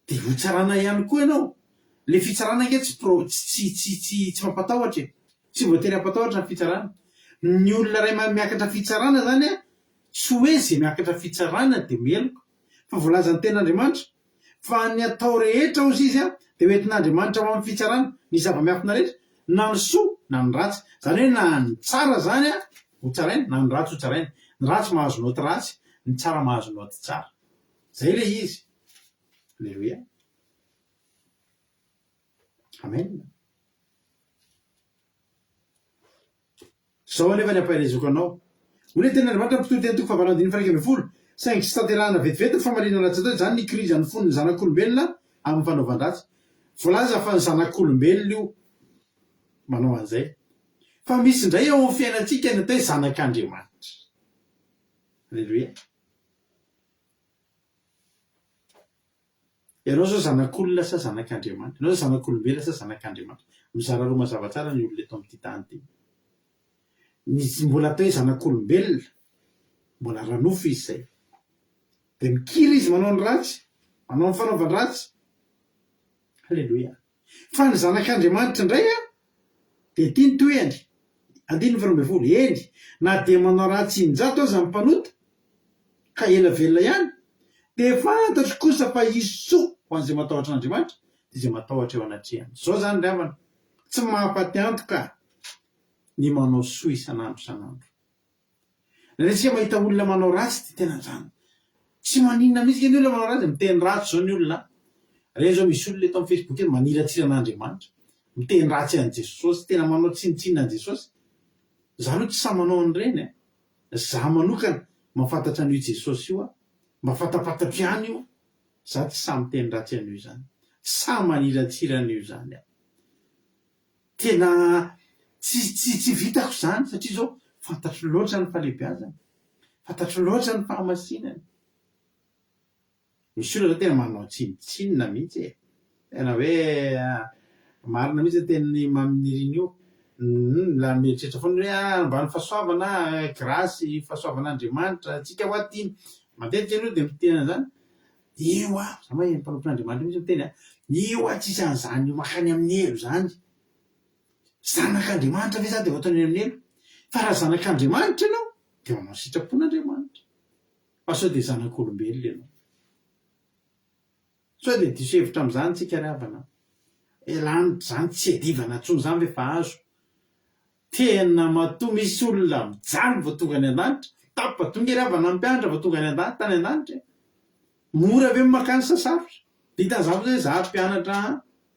dia ho tsarana ihany koa ianao le fitsarana nge tsy mampatahotra tsy voatery hampatahotra ny fitsarana ny olona ray miakatra fitsarana zany tsy hoe zay miakatra fitsarana dia meloko fa voalazany ten'Andriamanitra fa ny atao rehetra ozy izy dia hoentin'Andriamanitra ho amin'ny fitsarana ny zava-miafina rehetra na ny soa na ny ratsy zany hoe na ny tsara zany ho tsaraina na ny ratsy ho tsaraina ny ratsy mahazo noty ratsy ny tsara mahazo noty tsara zay le izy alleloia amen zao anefa ny ampaherezako anao ole ten'Andriamanitra mpitolo teny toko fahavalana andiny faraika ambin'ny folo saingy tsy tanterahana vetivety ny famarinana ratsy atao zany nikirizan'ny fonony zanak'olombelona amin'ny fanaovan-dratsy voalaza fa ny zanak'olombelona io manao an'izay fa misy indray ao amin'ny fiainantsika ny atao hoe zanak'Andriamanitra alleloia ianao zao zanak'olona sa zanak'Andriamanitra ianao zao zanak'olombelona sa zanak'Andriamanitra mizara roa mazava tsara ny olona eto amin'ity tany ity ny mbola atao hoe zanak'olombelona mbola ranofo izy zay dia mikiry izy manao ny ratsy manao ny fanaovan-dratsy halleloia fa ny zanak'Andriamanitra indray dia tia ny toeny andiny faroambin'ny folo eny na dia manao ratsy injato aza ny mpanota ka ela velona ihany dia fantatro kosa fa isoa ho an'izay matahotra an'Andriamanitra dia izay matahotra eo anatrehany zao zany ry havana tsy mahampatiantoka ny manao soa isan'andro rehefa mahita olona manao ratsy dia tena zany tsy maninona mihitsy ny olona manao ratsy miteny ratsy zao ny olona reny zao misy olona eto amin'ny Facebook eny maniratsiran'Andriamanitra miteny ratsy an' Jesosy tena manao tsinitsinina an' Jesosy zany hoe tsy sa manao an'ireny za manokana mahafantatra an'io Jesosy io mahafantapatatra ihany io za tsy sa miteny ratsy an'io zany sa maniratsira an'io zany tena tsy vitako zany satria zao fantatro loatra ny fahalehibiazana fantatro loatra ny fahamasinany misy olona zao tena manao tsinitsinina mihitsy tena hoe marina mihitsy teny mamin'iriny io la mieritreritra foana hoe mba ny fahasoavana grasy fahasoavan'Andriamanitra tsika ho atiny matetika aloha dia mitena zany io za mahay mpanompon'Andriamanitra mihitsy miteny io tsisy an'izany makany amin'ny elo zany zanak'Andriamanitra ve za dia voataony amin'ny elo fa raha zanak'Andriamanitra ianao dia manao sitrapon'Andriamanitra fa sao dia zanak'olombelona ianao sao dia diso hevitra amin'izany tsika ry havana lanitra zany tsy adivana ntsony zany ve fa azo tena matoa misy olona mijaly vao tonga any an-danitra tapa tonga ry havana mpianatra vao tonga tany an-danitra mora ve makany sasarotra ditan'izany hoe za mpianatra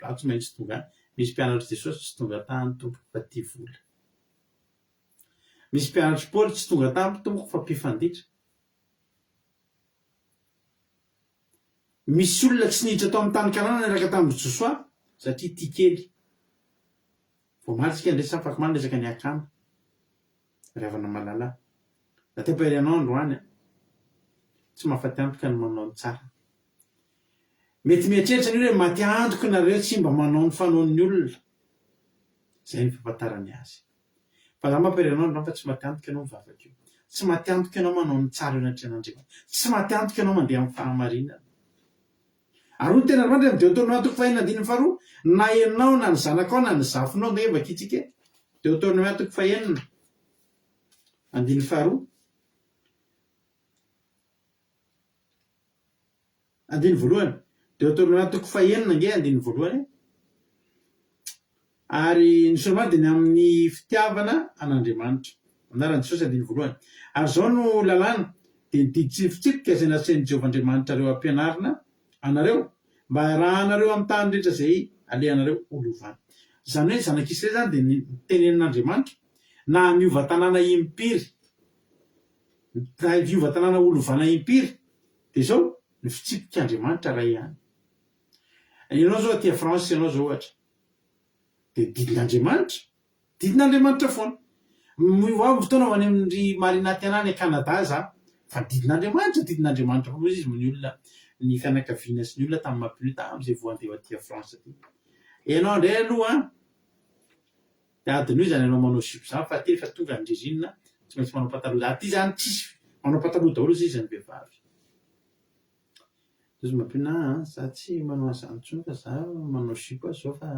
za tsy maintsy tonga misy mpianatra Jesosy tsy tonga tany tompoko fa tia vola misy mpianatra Paoly tsy tonga tany tompoko fa mpifanditra misy olona tsy niditra tao amin'ny tany kanana niaraka tamin'ny Josoa satria tia kely voamaly tsika ndray safaky resaka ny akana ravana malala da tepahery anao androany tsy mahafaty antoka ny manao ny tsara mety mieritreritra ny hoe maty antoka nareo tsy mba manao ny fanaon'ny olona zay ny fampatarany azy fa za mampahery anao androany fa tsy maty antoka ianao mivavaka io tsy maty antoka ianao manao ny tsara eo anatrehan'Andriamanitra tsy maty antoka ianao mandeha amin'ny fahamarinana ary ny tena Andriamanitra amin'ny Deutéronome 4:9 na ianao na ny zanakao na ny zafinao nde vakitsika Deutéronome 4:9 andiny voalohany Deutéronome 4:9 nge andiny voalohany ary ny somaly dia ny amin'ny fitiavana an'Andriamanitra anaran'i Jesosy andiny voalohany ary zao no lalàna dia ny didy tsipitsipika izay nasian'i Jehovahandriamanitra reo ampianarina anareo mba arahanareo amin'ny tany rehetra zay alehanareo olovana zany hoe zanak'Israely zany dia ny tenenin'Andriamanitra na miova tanàna impiry na miova tanàna olovana impiry dia zao ny fitsipik'Andriamanitra ray ihany ianao zao aty France ianao zao ohatra dia didin'Andriamanitra foana mioavy fotoana ho any amin'ny marina tianany Canada za fa didin'Andriamanitra foana izy ny olona ny fianakaviana sy ny olona tamin'ny mampinoe tamin'izay voandeha aty France aty ianao indray aloha dia adiny hoe zany ianao manao sipo zany fa aty rehefa tonga ny ririnina tsy maintsy manao pataloha aty zany tsisy manao pataloha daholo izy izany vehivavy izy mampina za tsy manao an'izany intsony fa za manao sipo zao fa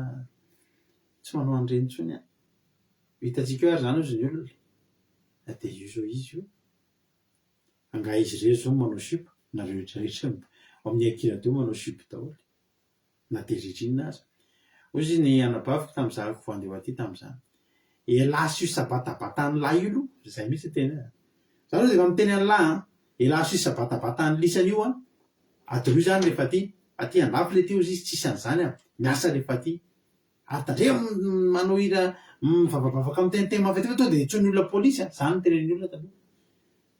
tsy manao an'ireny intsony hitantsika eo ary zany izy ny olona dia io zao izy io anga izy rehetra zao manao sipo na rehetrarehetra amin'ny akira teo manao sipo daholo na dia ririnina aza ozy ny anabaviko tamin'izahako voandeha aty tamin'izany elasy io sabatabatan'ny lahy io zay mihitsy tena zany hoe efa miteny any lahy elasy io sabatabatan'ny lisany io adroy zany rehefa aty andafy le ty ozy izy tsisy an'izany miasa rehefa aty atandrea manao hira mivavavavaka amin'ny teniteny mafetika to dia itsony olona polisy zany ny tenen'ny olona taloha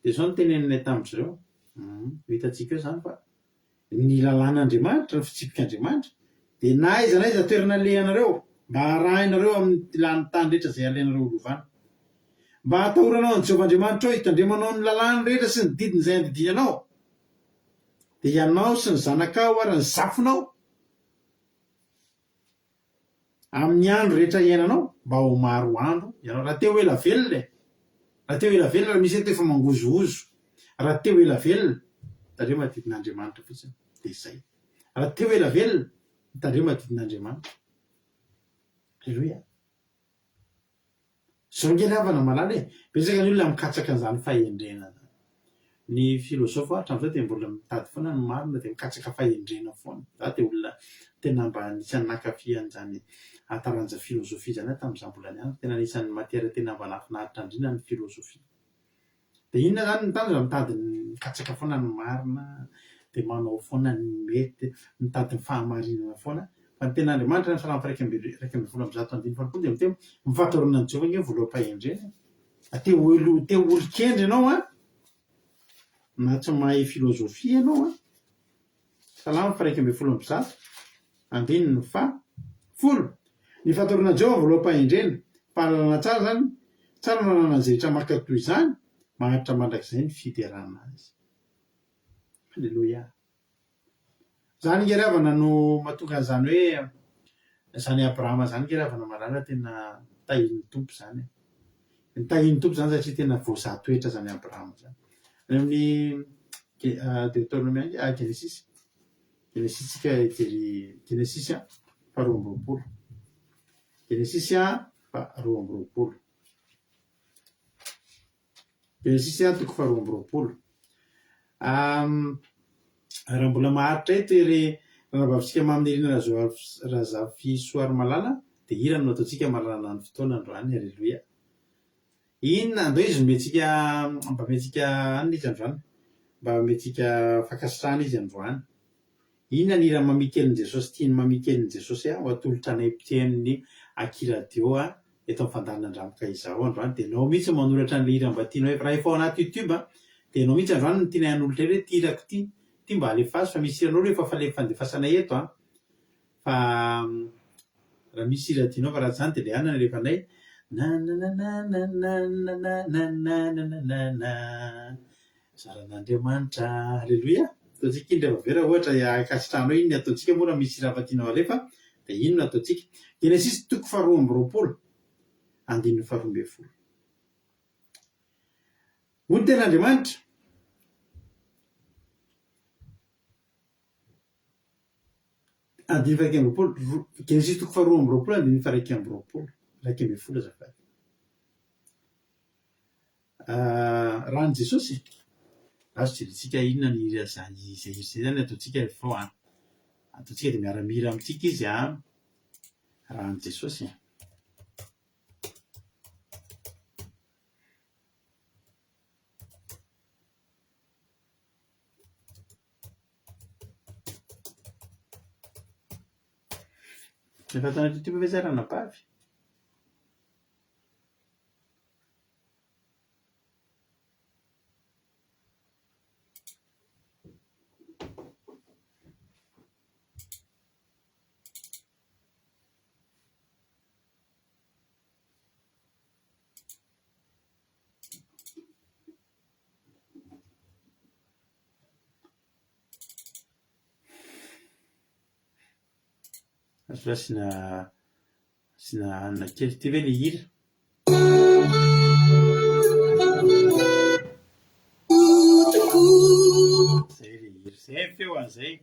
dia zao ny tenen'ilay tamin'izareo hitantsika eo zany fa ny lalàn'Andriamanitra ny fitsipik'Andriamanitra dia na aiza na aiza toerana alehanareo mba arahinareo amin'ny lany tany rehetra zay alehanareo olovana mba hatahoranao an'i Jehovahandriamanitra ao hitandremanao ny lalàny rehetra sy ny didiny zay andidinanao dia ianao sy ny zanakao ary ny zafinao amin'ny andro rehetra iainanao mba ho maro andro ianao raha teo ela velona raha misy eto efa mangozohozo raha teo ela velona tandreo madidin'Andriamanitra fotsiny dia izay raha teo ela velona tandreo madidin'Andriamanitra aleloia zao nge lavana malala betsaka ny olona mikatsaka an'izany fahendrena ny filôzôfa hatramin'izao dia mbola mitady foana ny marina dia mikatsaka fahendrena foana za dia olona tena mba anisan'ny nankafy an'izany ataranja filôzofia zany tamin'izaho mbola niany tena anisan'ny matiera tena mba nahafinaritra indrindra ny filôzofia dia inona zany ny tany mitady mikatsaka foana ny marina dia manao foana ny mety mitady ny fahamarinana foana fa ny tena Andriamanitra ny Salamo 1:150 dia miteo mifatorana ny Jehovah nge voaloha-pahendrena teo olon-kendry ianao na tsy mahay filôzofia ianao Salamo 1:150 ny fatorana Jehovah voaloha-pahendrena fahalalana tsara zany tsara nanana an'izay rehetra maka toy izany maharitra mandrakizay ny fiderana azy aleloia zany nge ravana no mahatonga an'izany hoe zany Abrahama zany nge ravana malala tena tahin'ny tompo zany ny tahin'ny tompo zany satria tena voazatoetra zany Abrahama zany amin'ny Deutéronome Genesisika ijery Genesisy 2:20 Genesisy 2:20 Genesisy 2:20 raha mbola maharitra eto ery rahavavitsika mamin'irina razafy soary malala dia irany no ataontsika malalana ny fotoana androany aleloia inona andao izy metsika mba metsika anona izy androany mba metsika fakasitrahana izy androany inona ny ira mamikelin' Jesosy tiany mamikelin' Jesosy ho atolotra anay mpitehan'ny akiradio eto amin'ny fandahanan-dramoka izao androany dia nao mihitsy manoratra n'ilay hira mba tianao raha efa ao anaty YouTube dia nao mihitsy androany no tianay an'olotra hoe ty irako ty ty mba alefaso fa misy iranao rehefa fandefasana eto a fa raha misy ira tianao fa raha zany de le anana rehefanay nanananananananananana zaran'Andriamanitra alleloia ataontsika indray vavera ohatra akasitrahana iny ataontsika moa raha misy raha fa tianao alefa de ino no ataontsika Genesis 2:20 andininy 12 hoy ny ten'Andriamanitra andiny 1:20 Genesis 2:20 andiny 1:20 1:20 azafady rahan'i Jesosy azo jerentsika inona ny zay zany ataontsika rehefa ataontsika de miaramira amintsika izy rahan'i Jesosy rehefa tanaty ty mpifezarana bavy azo sina anona kely ty ve le hira zay le hira zay feo an'izay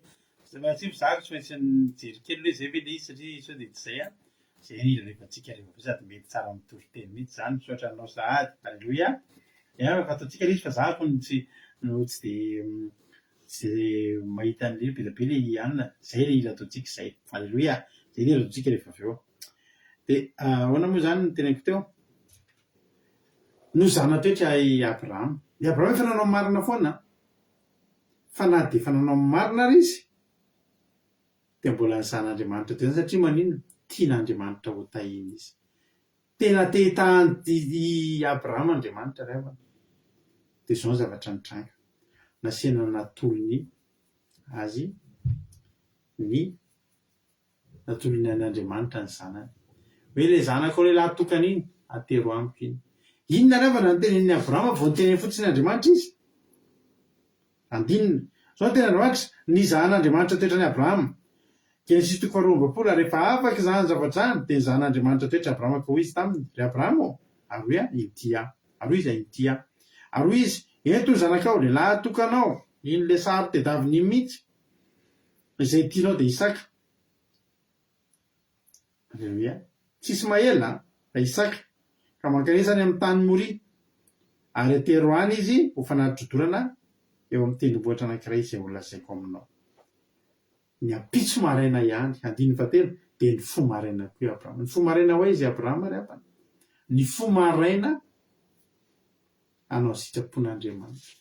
tsy mizaka tsy maintsy nijery kely hoe zay ve le izy satria sao de tsy zay zay hira rehefa tsika rehefa sady mety tsara mitovy teny mihitsy zany misaotra anao sahady alleloia fa ataontsika le izy fa zahako tsy de mahita an'le be be le anona zay le hira ataontsika zay alleloia zay le hira ataontsika rehefa avy eo de ahoana moa zany ny teneniko teo no zana toetra i Abrahama efa nanao marina foana fa na de fa nanao marina ary izy de mbola ny zan'Andriamanitra teo satria maninona tian'Andriamanitra ho tahiny izy tena tehitahany i Abrahama Andriamanitra rehefa de zao ny zavatra nitranga nasiana natolony azy ny natolony an'Andriamanitra ny zanany hoe le zanako le lahy tokana iny atero amiko iny inona revana ny tenenin'ny Abrahama vao nyteneny fotsiny Andriamanitra izy andinina zao tena Andriamanitra ny zan'Andriamanitra toetra ny Abrahama Genesis 2:20 rehefa afaka zany zavatra zany de ny zan'Andriamanitra toetra Abrahama ka ho izy taminy ry Abrahama aroa intia aroa izy intia aroa izy eto ny zanakao le lahy tokanao iny le sary tedaviny mihitsy izay tianao de Isaka alleluia tsy Ismaela fa Isaka ka mankanesany amin'ny tany Moria ary atero any izy ho fanadidrodorana eo amin'ny tendrombohitra anankiray izay ho lazaiko aminao ny apitso maraina ihany andiny 13 de ny fo maraina koa Abrahama ny fo maraina ho izy Abrahama ry apana ny fo maraina anao sitrapon'Andriamanitra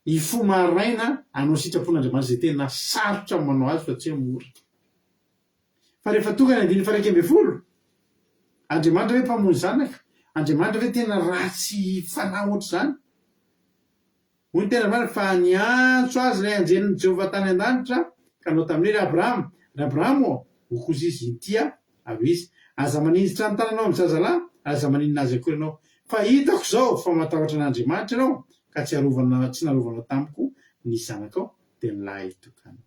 i fo maraina anao sitrapon'Andriamanitra zay tena sarotra manao azy fa tsy mora fa rehefa tonga ny andiny 1:20 Andriamanitra hoe mpamony zanaka Andriamanitra hoe tena ratsy fanahy ohatr' zany hoy ny tena marina fa niantso azy ilay anjelin'ny Jehovah tany an-danitra ka nao tamin'iny ry Abrahama ho kozy izy intia ary izy aza manindritra ny tananao amin'ny zazalahy aza maninona azy akory ianao fa hitako zao fa matahotra an'Andriamanitra ianao ka tsy narovana tamiko ny zanakao de ny lahy tokana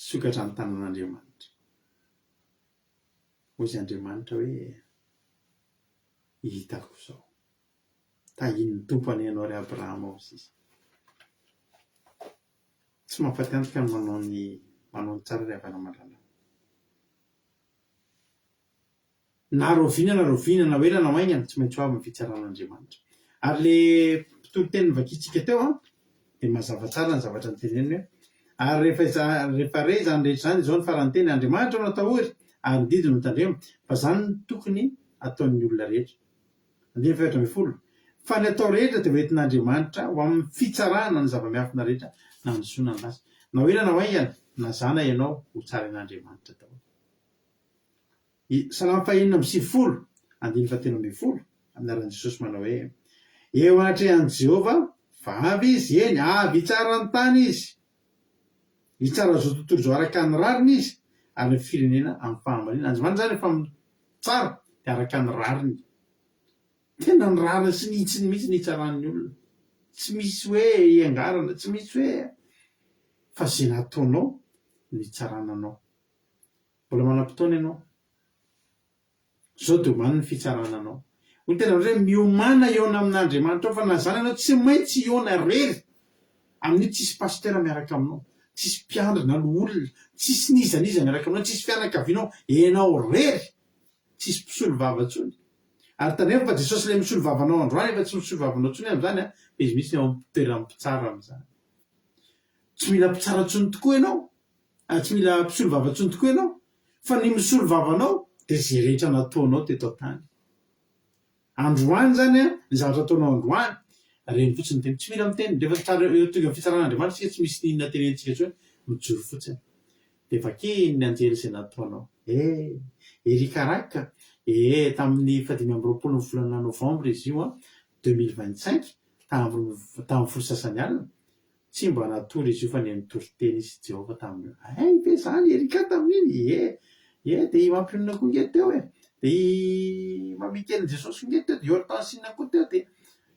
sokatra ny tanan'Andriamanitra hoy izy Andriamanitra hoe hitako zao tahin'ny tompony ianao ry Abrahama ozy izy tsy mampatanjaka ny manao ny tsara ry havana malala na rovinana hoe nanao aingana tsy maintsy ho avy ny fitsaran'Andriamanitra ary le mpitolo teny vakitsika teo de mazava tsara ny zavatra nyteneniny hoe ary rehefa re zany rehetra zany zao ny farany teny Andriamanitra natahory ary didiny no tandremo fa zany tokony ataon'ny olona rehetra andiny 20 fa ny atao rehetra de hoentin'Andriamanitra ho amin'ny fitsarana ny zava-miafina rehetra na nysoana ny lasa na hoe nanao aingana na zana ianao ho tsaran'Andriamanitra daholo Salamy 1:20 andiny 19 amin'ny aran'i Jesosy manao hoe eo anatrehan'i Jehovah vavy izy eny avy hitsara ny tany izy hitsara zao tontolo zao araka ny rariny izy ary ny firenena amin'ny fahamalina andriamanitra zany efa tsara de araka ny rariny tena ny rariny sy nihitsiny mihitsy ny hitsaran'ny olona tsy misy hoe iangarana tsy misy hoe fa zay nataonao ny hitsarananao mbola manam-potoana ianao zao de omany ny fitsarananao ho tena hoe miomana eona amin'andriamanitra ao fa na zany ianao tsy maintsy eona rery amin'io tsisy pastera miaraka aminao tsisy mpiandry na lo olona tsisy nizaniza miaraka aminao tsisy fianakavianao enao rery tsisy mpisolo vavantsony ary taneo fa jesosy le misolo vavanao androany efa tsy misolo vavanao ntsony am'zany a izy misy eo am'toerana mpitsara am'zany tsy mila mpitsaratsony tokoa ianao tsy mila mpisolo vavantsony tokoa ianao fa ny misolo vavanao de zay rehetra nataonao teto tany androany zany a ny zavatra ataonao androany reny fotsiny teny tsy mila miteny rehefa tonga fitsaran'andriamanitra sika tsy misy ninona tenentsika tsy hoe mijoro fotsiny de vakiny ny anjely zay nataonao erikaraka tamin'ny 15 volana novambra izy io a 2025 tamin'ny folo sasany alina tsy mba natory izy io fa ny nitory teny izy Jehova tamin'io ve zany erika tamin'iny de mampionona koa nge teo de mamikely Jesosy nge teo de Hortensinina koa teo de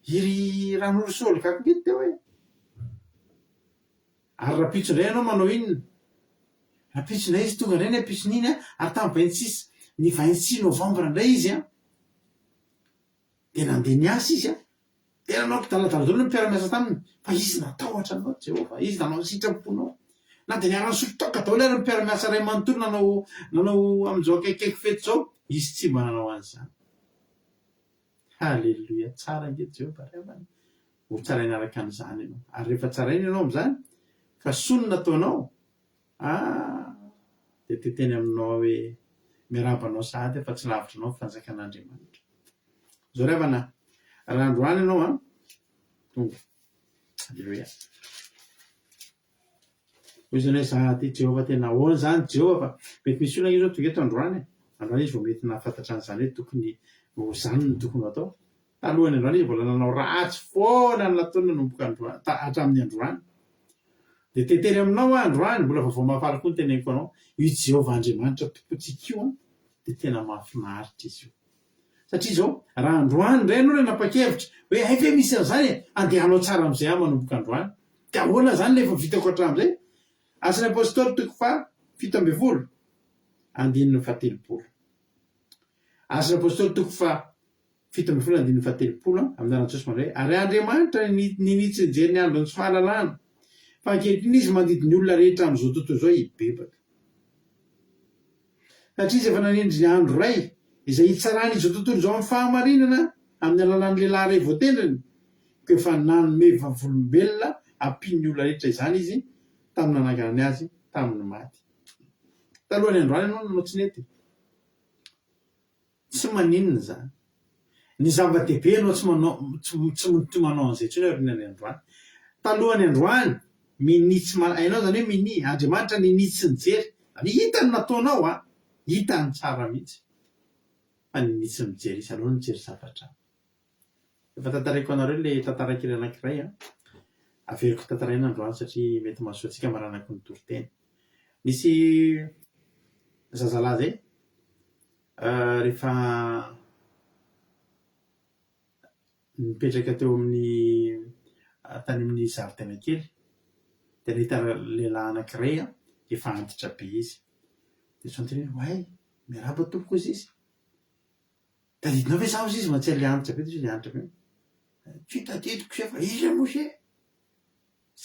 iry ran'Orosôly kako nge teo ary rapitso indray ianao manao inona rapitso indray izy tonga indray ny apison'iny ary tamin'ny 26 novambra indray izy de nandeha niasa izy de nanao daladala daholo ny mpiara-miasa taminy fa izy natahotra anao Jehova izy nanao sitraponao na de niarany solotoka daholo ary ny mpiara-miasa ray manontolo nanao am'izao akaikaiky fety zao izy tsy mba nanao an'izany halleloia tsara nge Jehova revany ho tsaraina araka an'izany ianao ary rehefa tsaraina ianao am'izany ka sono nataonao de teteny aminao hoe miarabanao sahady fa tsy lavitra anao fanjakan'Andriamanitra zao revana raha androany ianao tonga halleloia hoy zany hoe za ty Jehova tena ahoana zany Jehova fa mety misy olona io zao tonga eto androany izy vao mety nahafantatra an'izany hoe tokony ho zany ny tokony atao talohany androany izy mbola nanao ratsy foana ny nataony nanomboka androany hatramin'ny androany de teteny aminao androany mbola vavao mahafaly koa ny teneniko anao io Jehova Andriamanitra tompontsika io de tena mahafinaritra izy io satria zao raha androany indray anao le napakevitra hoe hay ve misy an'izany andehanao tsara am'izay manomboka androany de ahoana zany le efa vitako hatramin'izay asan'ny apôstôly toko 17 andininy 17 asan'ny apôstôly toko 17 andininy 17 amin'ny anaran'i Jesosy mandray ary Andriamanitra ninitsinjery ny andro ny tsy fahalalana fa ankehitriny izy mandidiny olona rehetra am'izao tontolo zao hibebaka satria izy efa nanendry ny andro ray izay hitsarany izao tontolo zao amin'ny fahamarinana amin'ny alalan'ny lehilahy ray voatendrany ko efa nanome vavolombelona ampin'ny olona rehetra izany izy tamin'ny nananganany azy tamin'ny maty talohany androany ianao nanao tsy nety tsy maninona zany ny zava-dehibe ianao tsy manao an'izay tsony aorianany androany talohany androany minitsy ainao zany hoe mini Andriamanitra ninitsy ny jery zany hita ny nataonao hita ny tsara mihitsy fa ninitsy mijery izy aloha nijery zavatra efa tantaraiko anareo le tantara kely anankiray averiko tantaraina androany satria mety mahasoa antsika maranaky ny toriteny misy zazalahy zay rehefa nipetraka teo amin'ny tany amin'ny zaridaina kely de nahita lehilahy anankiray efa antitra be izy de soanteny hoe way miaraba tompoko izy tadidinao ve zaho izy mahatsiary le antitra be le antitra be tsy tadidiko se fa izy mosy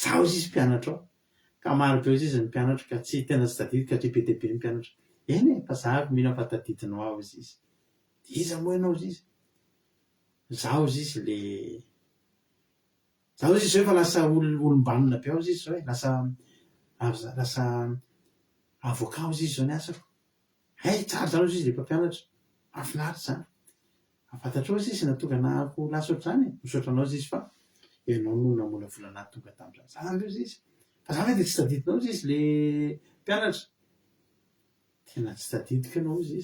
zaho izy mpianatra ao ka maro be izy ny mpianatra ka tsy tena tsy tadidiko satria be dia be ny mpianatra eny fa zaho mino fa tadidinao aho izy de iza moa ianao izy zaho izy le zaho izy hoe fa lasa olombanona be aho izy zao lasa avocat izy zao ny asako hay tsara zany izy le mpampianatra mahafinaritra zany afantatrao izy natonga nahako lasa ohatr'izany misaotra anao izy fa ianao no namolavolana tonga tamin'izany zany izy fa zany de tsy tadidinao izy le mpianatra tena tsy tadidiko ianao izy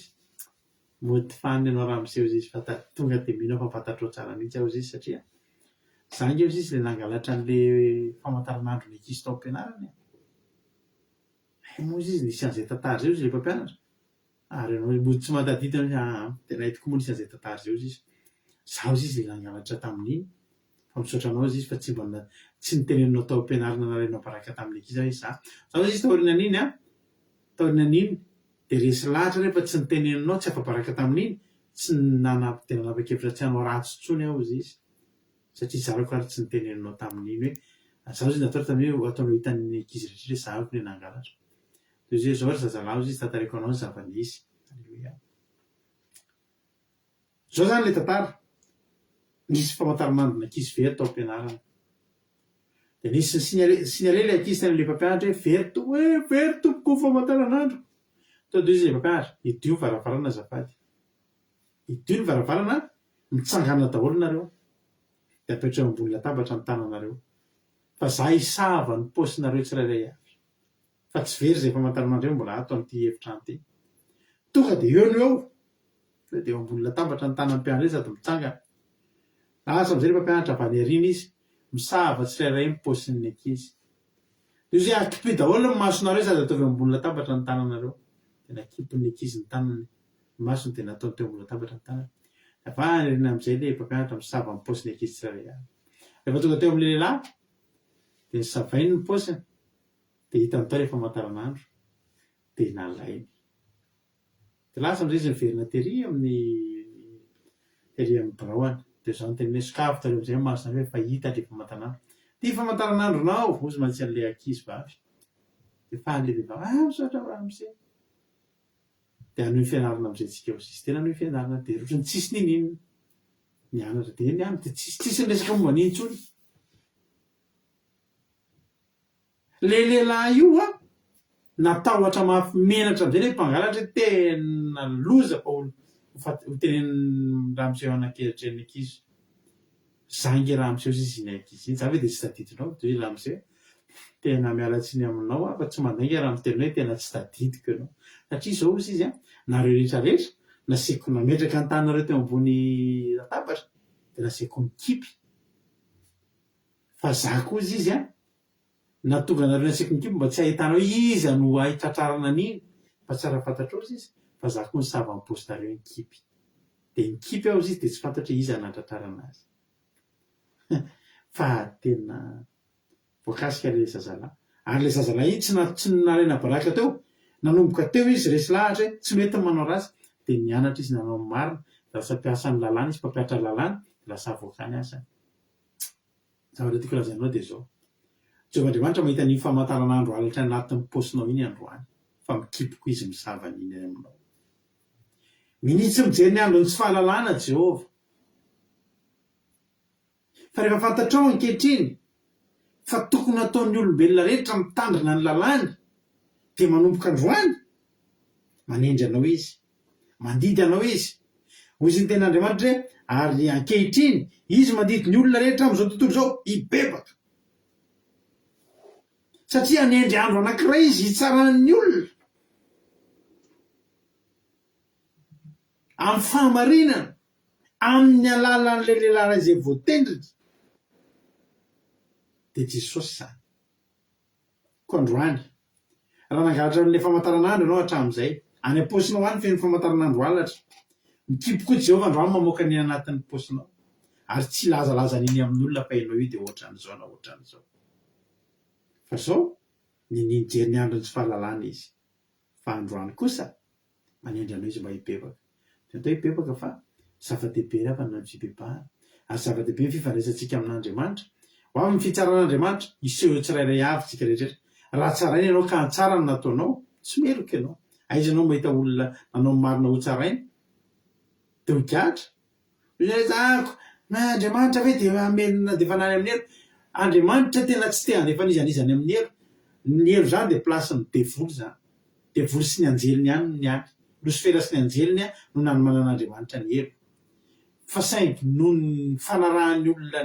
mody faniny ianao raha miseho izy fa tonga de mino fa fantatrao tsara mihitsy aho izy satria zangy eo izy le nangalatra an'le famantaranandro ny ankizy tao am-pianarany moa izy nisy an'izay tantara zay izy le mpampianatra ary ianao tsy mahatadita tena hitako moa nisy an'izay tantara zay izy zaho izy le nangalatra tamin'iny fa misaotra anao izy fa tsy niteneninao tao am-pianarana narainao baraka tamin'ny ankizy hoe zaho izy taorinan'iny taorinan'iny de resy lahatra rehefa tsy niteneninao tsy afa-baraka tamin'iny tsy tena nanapa-kevitra tsy hanao ratsy tsony aho izy satria zarako ary tsy niteneninao tamin'iny hoe zaho izy natao tamin'iny hoe ataonao hitan'ny ankizy rehetra hoe zahako le nangalatra de zay zao ry zazalahy izy tantariko anao ny zava-nisy alleloia zao zany le tantara nisy famantaranandro ankizy very tao am-pianarana de nisy signalé le ankizy tena le mpampianatra hoe very tompoko famantaranandro tao de izy le mpampianatra idio varavarana azafady idio ny varavarana mitsangana daholo nareo de apetrao ambony latabatra ny tananareo fa za hisava ny paosinareo tsirairay avy fa tsy very zay famantaranandro eo mbola ato am'ty hefitrano ty tonga de eo no eo de eo ambony latabatra ny tanan'ny mpianatra sady mitsangana lasa am'izay le mpampianatra avy any arina izy misava tsirairay ny paosin'ny ankizy de zay akipy daholo ny masonareo sady ataovy ambony latabatra ny tananareo de nakipin'ny ankizy ny tanany masony de nataony teo ambony latabatra ny tanany avy any arina am'izay le mpampianatra misava ny paosin'ny ankizy tsirairay avy rehefa tonga teo am'le lehilahy de nisavainy ny paosiny de hitany tao le famantaranandro de nalainy de lasa am'izay izy miverina tery amin'ny braoany de zao nytenine sokafy tareo am'izay masona hoe fa hita le famantaranandro ty famantaranandronao ozy mantsy an'le ankizy vavy de fa an'le vehivavy misaotra am'izay de anohy fianarana am'izay tsika izy tena anohy fianarana de ohatrany tsisy ninina nianatra de niany de tsisy nyresaka momba niny tsony le lehilahy io natahotra menatra am'izay le mpangalatra tena loza fa ho teneniny ramoseo anankeritreny ankizy zangy ramoseo izy ny ankizy iny za hoe de tsy tadidinao de hoe ramoseo tena mialatsiny aminao fa tsy mandainga raha mitenina hoe tena tsy tadidiko ianao satria zao izy izy nareo rehetrarehetra naseko nametraka ny tanareo teo ambony latabatra de naseko mikipy fa za koa izy natonga nareo naseko mikipy mba tsy ahitanao iza no ahitratrarana an'iny fa tsara fantatra ao izy fa za koa nisava ny postareo nikipy de nikipy aho izy de tsy fantatra iza natratrarana azy fa tena voakasika le zazalahy ary le zazalahy iny tsy nalaina baraka teo nanomboka teo izy resy lahatra tsy mety manao rasy de nianatra izy nanao marina de lasa mpiasa ny lalàna izy mpampiatra lalàna de lasa avoakany asany zavatra tiako lazainao de zao Jehovandriamanitra mahita ny famantaranandro alatra anatin'ny paosinao iny androany fa mikipiko izy misava an'iny aminao minitsy mijery ny andro ny tsy fahalalàna Jehova fa rehefa fantatrao ankehitriny fa tokony ataon'ny olombelona rehetra mitandrina ny lalàny de manomboka androany manendry anao izy mandidy anao izy hoy izy ny ten'Andriamanitra hoe ary ankehitriny izy mandidy ny olona rehetra am'izao tontolo zao hibebaka satria anendry andro anankiray izy hitsarany olona amin'ny fahamarinana amin'ny alalan'le lehilahy izay voatendritra de Jesosy zany ko androany raha nangalatra n'le famantaranandro ianao hatramin'izay any am-paosinao any feno famantaranandro alatra mikipy koa Jehova androany mamoaka ny anatin'ny paosinao ary tsy lazalaza niny amin'olona fa ianao io de ohatran'izao na ohatran'izao fa zao nijery ny andro ny tsy fahalalàna izy fa androany kosa manendry anao izy mba hibebaka sy atao hibebaka fa zava-dehibe raha ny fibebahana ary zava-dehibe ny fifandraisantsika amin'Andriamanitra ho amin'ny fitsaran'Andriamanitra iseho tsirairay avy tsika rehetrarehetra raha tsarainy ianao ka antsara ny nataonao tsy meloka ianao aizanao mahita olona nanao marina ho tsarainy de hogatra zako na Andriamanitra ve de amelona de fanany amin'ny elo Andriamanitra tena tsy te handefa anizanizany amin'ny elo ny elo zany de plasin'ny devoly zany devoly sy ny anjeliny any ny any Losifera sy ny anjeliny no nanomanan'Andriamanitra ny elo fa saingy noho ny fanarahan'ny olona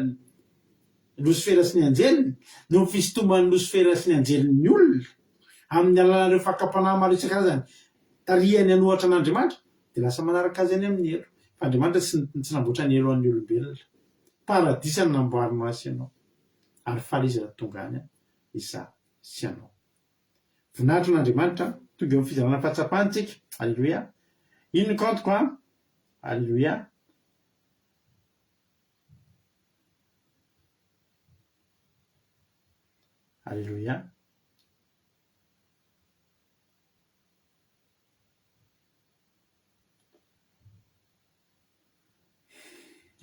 Losifera sy ny anjeliny no ny fisintoman'ny Losifera sy ny anjeliny olona amin'ny alalan'ireo fakapanahy maro isan-karazany tarihany anohatra an'Andriamanitra de lasa manaraka azy any amin'ny elo fa Andriamanitra tsy namboatra ny elo an'ny olombelona paradisa no namboarinao asy ianao ary faliza tonga any iza sy ianao. Voninahitro n'Andriamanitra tonga eo amin'ny fizarana fahatsapahitsika. Alleluia. Ino ny kantoko a? Alleluia. Alleluia.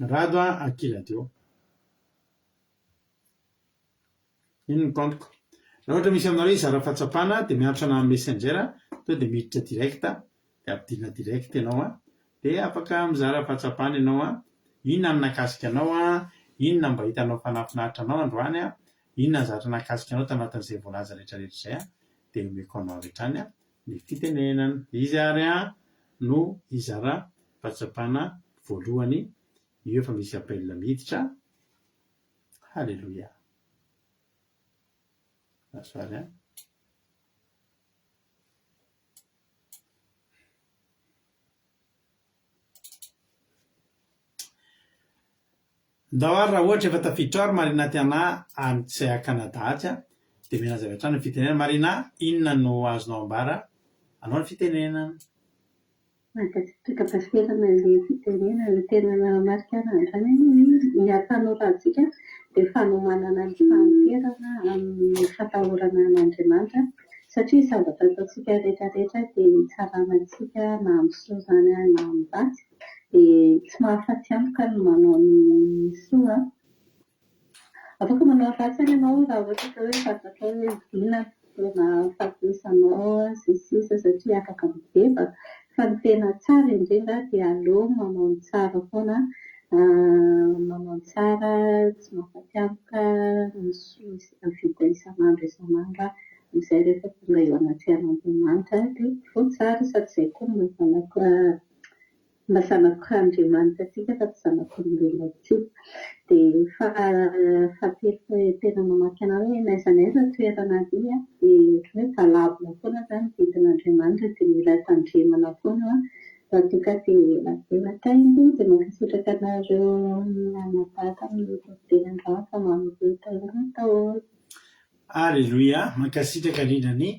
Rado a ankiladio. Ino ny kantoko? Raha ohatra misy aminareo izara fahatsapana dia mianatra na amin'ny messenger to dia miditra direct dia ampidirina direct ianao dia afaka mizara fahatsapana ianao inona ny nakasika anao inona mba hitanao fanafinaritra anao androany inona ny zavatra nakasika anao tanatin'izay voalaza rehetrarehetra izay dia omeko anao avy hatrany ny fitenenana. Izy ary no izara fahatsapana voalohany io efa misy appel miditra. Halleluia. Asoary ndao ary raha ohatra efa tafiditra ary marina tiana amin'izay Kanada atsy dia mila zavatra trano ny fitenenana. Marina, inona no azonao ambara anao ny fitenenana?
Tokam-pahaferana ilay fitenenana ilay tena marika an'andrany ny atanoraatsika dia fanomanana ny fahanterana amin'ny fatahorana an'Andriamanitra satria zavatra ataontsika rehetrarehetra dia hitsaranantsika na amin'ny soa izany na amin'ny ratsy dia tsy mahafaty amiko ny manao ny soa. Afaka manao ratsy any ianao raha ohatra ka hoe fantatra hoe vidiana tena fatilisanao sisisa satria afaka mideba. Fa ny tena tsara indrindra dia aleo manao ny tsara foana, manao ny tsara tsy mahafaty amika ny soa vita isan'andro isan'andro izay rehefa tonga eo anaty Andriamanitra dia voatsara sady izay koa mba zanak'Andriamanitra tsika fa tsy zanak'olombelona tsika. Dia fahatelo tena mamaky anao hoe n'aiza n'aiza toerana dia hoe valavina foana izany didin'Andriamanitra dia mila tandremana foana raha toa ka dia elaka iny dia mankasitraka anareo anataka amin'ny tenan-drano fa manompo taona.
Alleluia. Mankasitraka indrindra ny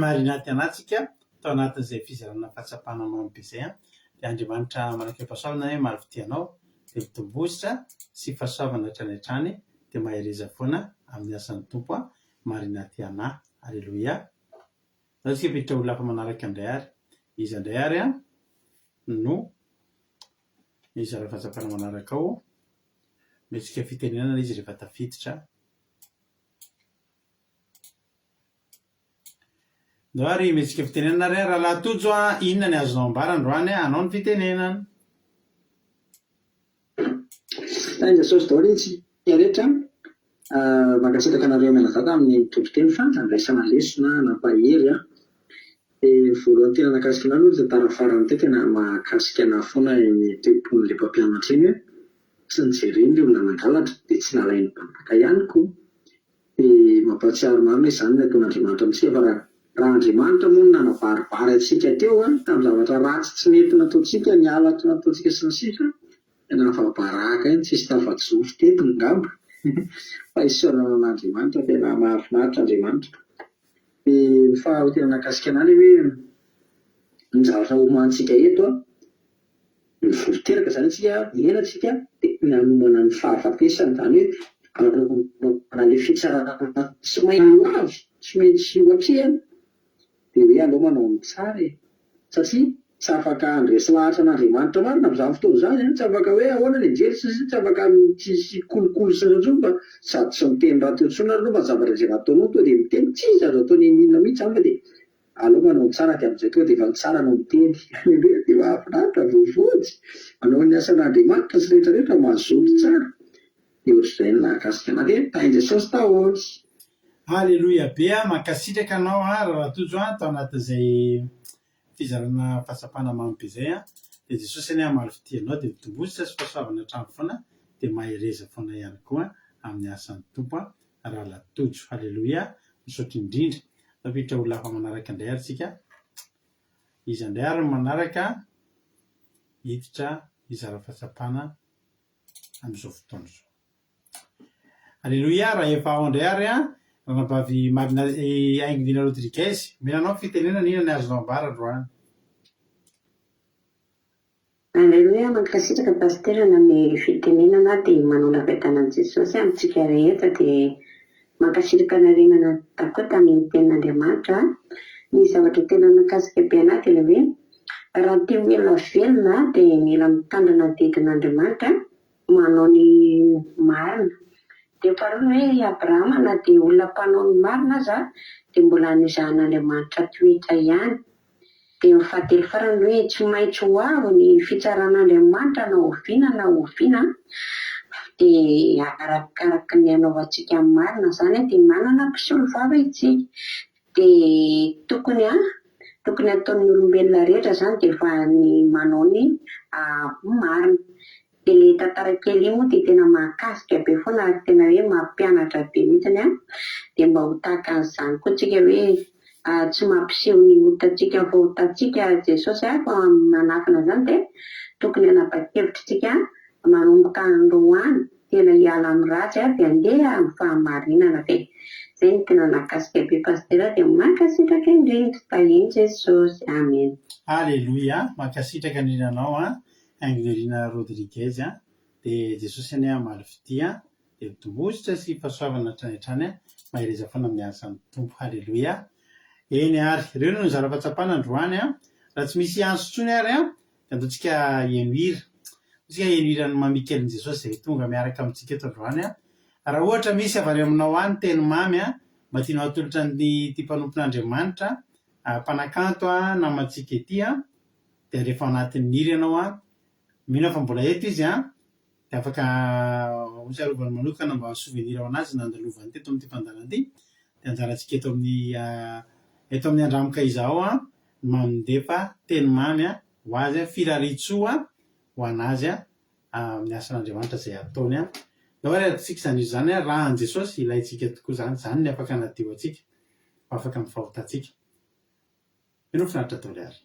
marina tianatsika tao anatin'izay fizarana fahatsapana manompo izay dia Andriamanitra manakam-pahasoavana hoe marifidianao dia mitombositra sy fahasoavana hatrany hatrany dia mahereza foana amin'ny asan'ny tompo marina tiana. Alleluia. Raha tsika miditra ho lafa manaraka indray ary izy indray ary no izara fahatsapana manaraka ao metsika fitenenana izy rehefa tafiditra. Ndao ary metsika fitenenana ary raha lahatojo inona ny azonao ambara androany anao ny fitenenana?
Ainja saosy daholo itsika rehetra mankasitraka anareo menazaka amin'ny tompon-teny fa andraisana lesona nampahery dia voalohany tena nakasika anao aloha dia tarafarany teo tena mahakasika ana foana ny tempon'ilay mpampianatra iny sy nijereny ilay olona nangalatra dia tsy nalainy mpampianatra ihany koa dia mampatsiaro mamy hoe izany no ataon'Andriamanitra amintsika fa raha Andriamanitra moa no nanabaribary antsika teo tamin'ny zavatra ratsy tsy mety nataontsika ny halatra nataontsika sy ny sisa tena nafabaraka iny tsisy tafa-joro teto ngamba fa isaorana an'Andriamanitra tena mahafinaritra Andriamanitra. Dia faharoa tena nakasika anany hoe ny zavatra homantsika eto mivory-teraka izany atsika miaina atsika dia nanomana ny fahafatesana izany hoe anaovana ilay fitsarana tsy maintsy avy tsy maintsy hoatrehana dia hoe aleo manao ny tsara satria tsy afaka handresy lahatra an'Andriamanitra marina amin'izany fotoana izany tsy afaka hoe ahoana ny anjery tsy afaka tsisy kolokolo sy rajomba sady tsy miteny raha teo intsony ary fa zavatra izay nataonao tonga dia miteny tsisy azo ataony inona mihitsy fa dia aleo manao ny tsara dia amin'izay tonga dia efa ny tsara no miteny dia mahafinaritra voavotsy manao ny asan'Andriamanitra sy rehetrarehetra mahazoto tsara dia ohatr'izay ny nakasika anao dia tainja Jesosy taholy.
Alleluia be mankasitraka anao raha tojo tao anatin'izay fizarana fahatsapana manompo izay dia Jesosy any marifidia anao dia mitombositra sy fahasoavana hatrany foana dia mahereza foana ihany koa amin'ny asan'ny tompo raha latojo. Alleluia. Misaotra indrindra tafiditra ho lafa manaraka indray ary tsika izy indray ary manaraka hiditra izara fahatsapana amin'izao fotoana izao. Alleloia, raha efa ao indray ary ranabavy Marina Ainglina Rodriguez, milanao fitenenana inona ny azonao ambara androany?
Alleluia, mankasitraka pastera na ny fitenenana dia manao lavatanan'i Jesosy amintsika rehetra dia mankasitraka narenana takoa tamin'ny tenin'Andriamanitra. Ny zavatra tena nakasika be anahy dia hoe raha te mila velona dia mila mitandrina ny didin'Andriamanitra manao ny marina. Dia faharoa hoe Abrahama na dia olona mpanao ny marina aza dia mbola nizahan'Andriamanitra toetra ihany. Dia mifahatelo farany hoe tsy maintsy ho avy ny fitsaran'Andriamanitra na oviana na oviana dia arakaraka ny anaovantsika amin'ny marina izany dia manana mpisolo vava itsika. Dia tokony ataon'ny olombelona rehetra izany dia efa ny manao ny marina. Dia ilay tantara kely io moa dia tena mahakasika be foana ary tena hoe mampianatra be mihitsiny dia mba ho tahaka an'izany koa tsika hoe tsy mampiseho ny otantsika fa otantsika Jesosy fa manafina izany dia tokony hanapa-kevitra tsika manomboka androany tena hiala amin'ny ratsy dia handeha amin'ny fahamarinana. Dia izay no tena nakasika be pastera dia mankasitraka indrindra tahiny Jesosy. Amen.
Alleloia, mankasitraka indrindra anao Ainglina Rodriguez dia Jesosy any amaly fitia dia tombositra sy fahasoavana hatrany mahireza foana amin'ny asan'ny tompo. Alleloia. Eny ary ireo no zara-pahatsapana androany raha tsy misy anso intsony ary dia ataontsika eno hira ny mamikelin'i Jesosy izay tonga miaraka amintsika eto androany. Raha ohatra misy avy ary aminao any teny mamy mba tianao atolotra ny ty mpanompon'Andriamanitra mpanakanto namantsika ety dia rehefa anatin'ny hira ianao mino fa mbola eto izy dia afaka hosarovana manokana mba souvenir ao anazy nandalovany teto amin'ity fandalan'ity dia anjarantsika eto amin'ny andramoka izao mandefa teny mamy ho azy firaritsoa ho anazy amin'ny asan'Andriamanitra izay ataony. Dao ary atsika izany raha an Jesosy ilaitsika tokoa zany ny afaka anadio atsika afaka mifahotantsika. Ino finaritra ataony ary.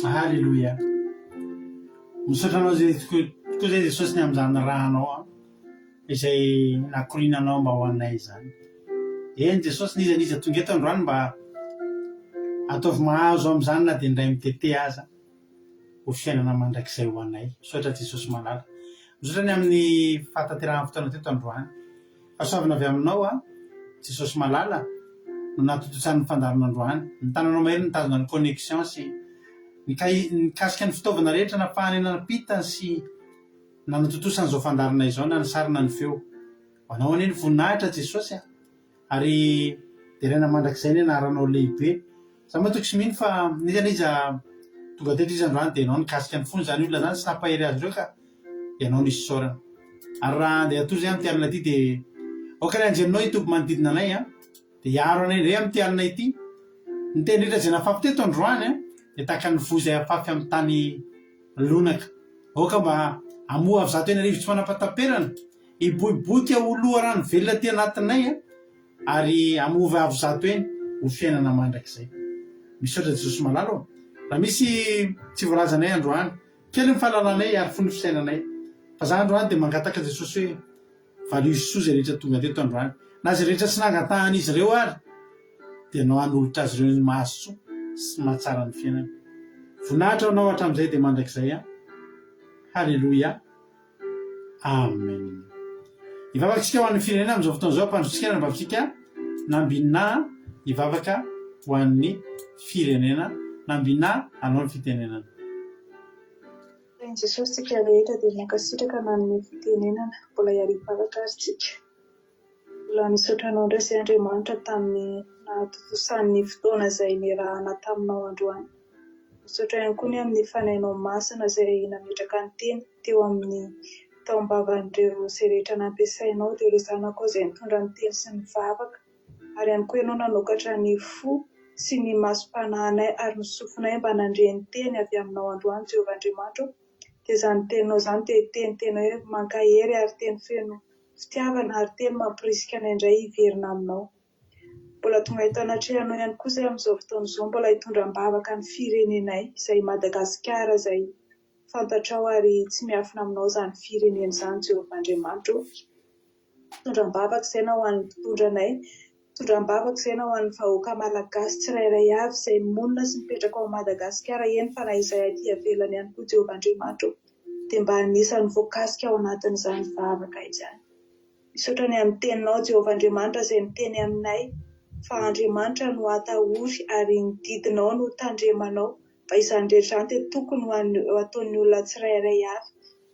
Halleluia. Misaotra anao zay tokoa zay Jesosy ny amin'izany rahanao izay nakorinanao mba ho anay zany. Eny Jesosy niza tonga eto androany mba ataovy mahazo amin'izany na dia indray mitete aza ho fiainana mandrakizay ho anay. Misaotra Jesosy malala. Misaotra ny amin'ny fahatanterahana fotoana teto androany. Fahasoavana avy aminao Jesosy malala no natotosany fandaron'androany. Ny tananao mahery nitazona ny connexion sy nikasika ny fitaovana rehetra nafahany nanapitany sy nanatotosany izao fandarina izao na nisarina ny feo. Anao anie ny voninahitra Jesosy ary derena mandrakizay ny anaranao lehibe. Za matoky sy mino fa niza tonga teto izy androany dia ianao nikasika ny fony zany olona zany sy nampahery azy ireo ka ianao nisy saorana. Ary raha andeha atoy zay amin'ny alina ity dia okany anjeninao itoby manodidina anay dia hiaro anay indray amin'ny alina ity. Ny teny rehetra izay nafafy teto androany dia tahaka ny voa izay afafy amin'ny tany lonaka. Oka mba amoha avy zato eny arivo tsy manapataperana hiboiboika ho loharano velona ty anatinay ary amova avy zato eny ho fiainana mandrakizay. Misaotra Jesosy malala. Raha misy tsy voalazanay androany kely ny fahalalànay ary fony fisainanay. Fa za androany dia mangataka Jesosy hoe valio sy soa zay rehetra tonga teto androany. Na zay rehetra tsy nangatahany izy ireo ary dia anao hanolotra azy ireo ny mahasoa sy mahatsara ny fiainana. Voninahitra anao hatramin'izay dia mandrakizay. Halleluia. Amen. Ivavakantsika ho an'ny firenena amin'izao fotoana izao mpandrotsika mba fitsika nambina hivavaka ho an'ny firenena nambina hanao ny fitenenana.
Jesosy tsika rehetra dia mankasitraka manome fitenenana mbola hiarivavaka ary tsika. Mbola misaotra anao indray izay Andriamanitra tamin'ny nahatotosany fotoana izay niarahana taminao androany. Misaotra ihany koa ny amin'ny fanahinao masina izay nametraka ny teny teo amin'ny taom-bavan'ireo izay rehetra nampiasainao dia ireo zanakao izay nitondra ny teny sy ny vavaka. Ary ihany koa ianao nanokatra ny fo sy ny masom-panahinay ary ny sofinay mba nandre ny teny avy aminao androany Jehovah Andriamanitra. Dia izany teninao izany dia teny tena hoe mankahery ary teny feno fitiavana ary teny mampirisika ny indray hiverina aminao. Mbola tonga eto anatrehanao ihany koa izay amin'izao fotoana izao mbola hitondram-bavaka ny firenenay izay Madagasikara izay fantatrao ary tsy miafina aminao izany firenena izany Jehovah Andriamanitra. Hitondram-bavaka izay na ho an'ny mpitondranay, hitondram-bavaka izay na ho an'ny vahoaka malagasy tsirairay avy izay monina sy mipetraka ao Madagasikara eny fa na izay aty ivelany ihany koa Jehovah Andriamanitra. Dia mba anisany voakasika ao anatin'izany vavaka izany. Misaotra ny amin'ny teninao Jehovah Andriamanitra izay miteny aminay fa Andriamanitra no atahory ary ny didinao no tandremanao fa izany rehetra izany dia tokony ho ataon'ny olona tsirairay avy.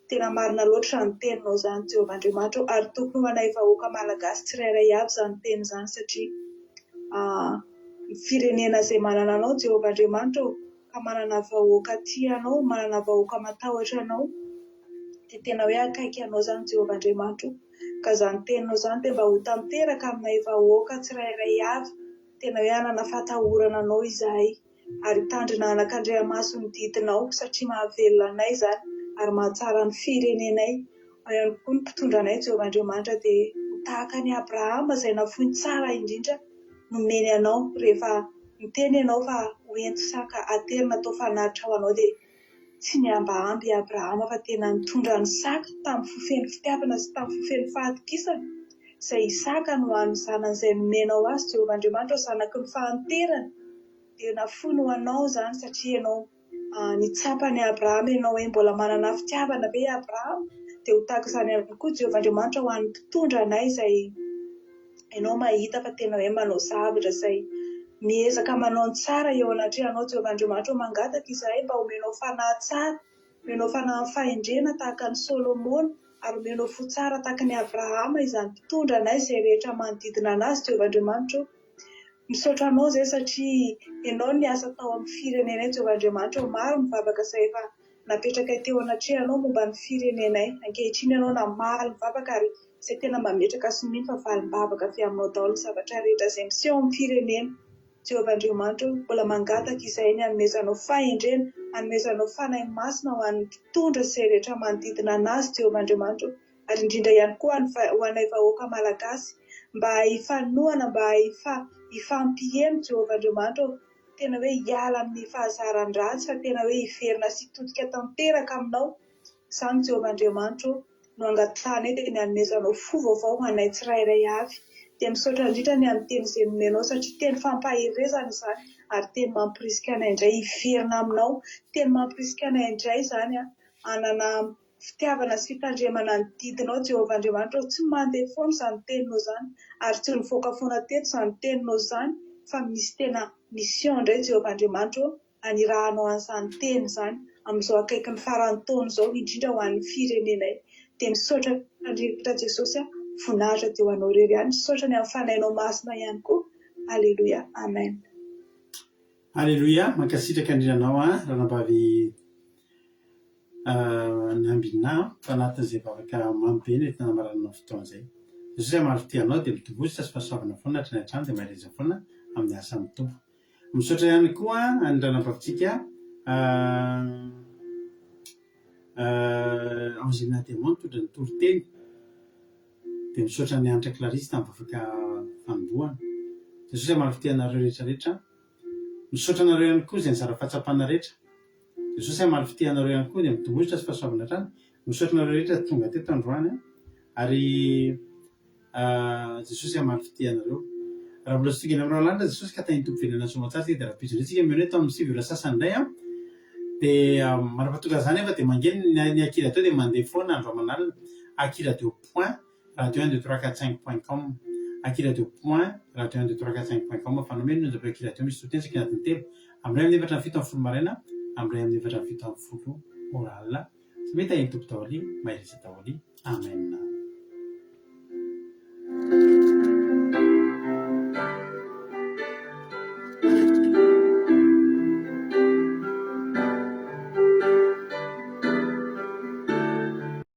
Tena marina loatra ny teninao izany Jehovah Andriamanitra ary tokony ho anay vahoaka malagasy tsirairay avy izany teny izany satria ny firenena izay manana anao Jehovah Andriamanitra ka manana vahoaka tianao, manana vahoaka matahotra anao dia tena hoe akaiky anao izany Jehovah Andriamanitra. Ka izany teninao izany dia mba ho tanteraka aminay vahoaka tsirairay avy, tena hoe hanana fatahorana anao izahay ary tandrina anakandriamaso ny didinao satria mahavelona anay izany ary mahatsara ny firenenay. Ao ihany koa ny mpitondranay Jehovah Andriamanitra dia ho tahaka ny Abrahama izay nafoiny tsara indrindra nomeny anao rehefa miteny ianao fa ho ento saka aterina atao fanatitra ho anao dia tsy niambaamby Abrahama fa tena nitondra ny saka tamin'ny fofeny fitiavana sy tamin'ny fofeny fahatokisana. Izay Isaka no an'ny zanany izay nomenao azy Jehovah Andriamanitra zanaky ny fahanterana. Dia nafono ho anao izany satria ianao nitsapany Abrahama ianao hoe mbola manana fitiavana be Abrahama. Dia ho tahaka izany ihany koa Jehovah Andriamanitra ho an'ny mpitondra anay izay ianao mahita fa tena hoe manao zavatra izay miezaka manao ny tsara eo anatrehanao Jehovah Andriamanitra mangataka izahay mba omenao fanahy tsara, omenao fanahy fahendrena tahaka ny Solomona ary omenao fo tsara tahaka ny Abrahama izany mpitondra anay izay rehetra manodidina anazy Jehovah Andriamanitra. Misaotra anao izay satria ianao niasa tao amin'ny firenenay Jehovah Andriamanitra. Maro ny vavaka izay efa napetraka teo anatrehanao momba ny firenenay. Ankehitriny ianao namaly ny vavaka ary izay tena mametraka sy mino fa valim-bavaka avy aminao daholo ny zavatra rehetra izay miseho amin'ny firenena. Jehovah Andriamanitra mbola mangataka izahay ny hanomezanao fahendrena, hanomezanao fanahy masina ho an'ny mpitondra izay rehetra manodidina anazy Jehovah Andriamanitra ary indrindra ihany koa ho anay vahoaka malagasy mba hifanohana, mba hifampiheno Jehovah Andriamanitra tena hoe hiala amin'ny fahazaran-dratsy fa tena hoe hiverina sy hitodika tanteraka aminao. Izany Jehovah Andriamanitra no angatanay dia ny hanomezanao fo vaovao ho anay tsirairay avy. Dia misaotra indrindra ny amin'ny teny izay nomenao satria teny fampahirezana izany ary teny mampirisika anay indray hiverina aminao, teny mampirisika anay indray izany hanana fitiavana sy fitandremana ny didinao Jehovah Andriamanitra. Tsy mandeha foana izany teninao izany ary tsy nivoaka foana teto izany teninao izany fa misy tena mission indray Jehovah Andriamanitra hanirahanao an'izany teny izany amin'izao akaiky ny faran'ny taona izao indrindra ho an'ny firenenay. Dia misaotra Andriamanitra Jesosy voninahitra teo anao irery ihany. Misaotra ny amin'ny fanahinao masina ihany koa. Aleluia. Amen.
Aleluia. Mankasitraka indrindranao ranambavy Nambina fanatin'izay vavaka mamy be ny tena maranana fotoana izay. Jesosy maritianao dia mitombozy sy fahasoavana foana hatrany hatrany dia mahereza foana amin'ny asa mitombo. Misaotra ihany koa ny ranambavitsika Angelina Diamant mitondra ny toroteny. Dia misaotra ny Anitra Clarisse tamin'ny vavaka fanombohana. Jesosy maritianareo rehetrarehetra. Misaotra anareo ihany koa izay nizara fahatsapana rehetra. Jesosy maritianareo ihany koa dia mitombozotra sy fahasoavana hatrany. Misaotra anareo rehetra tonga teto androany ary Jesosy maritianareo. Raha mbola tsy tonga eny aminao lanitra Jesosy ka tany tompo venana somatsara dia raha-pijoretsika mionao eto amin'ny sivy ora sasany indray dia manapatonga izany efa dia mangeny ny Akira teo dia mandeha foana andro aman'alina. Akira 2.radio 1-2-3-4-5.com Akira 2.radio 1-2-3-4-5.com fa nomeno ny zavatra Akira teo misy totensaka anatin'ny telo amin'ny ray amin'ny efatra amin'ny fito amin'ny folo maraina amin'ny ray amin'ny efatra amin'ny fito amin'ny folo ora alina. Sy mety ahiny tompo daholo mahereza daholo. Amen.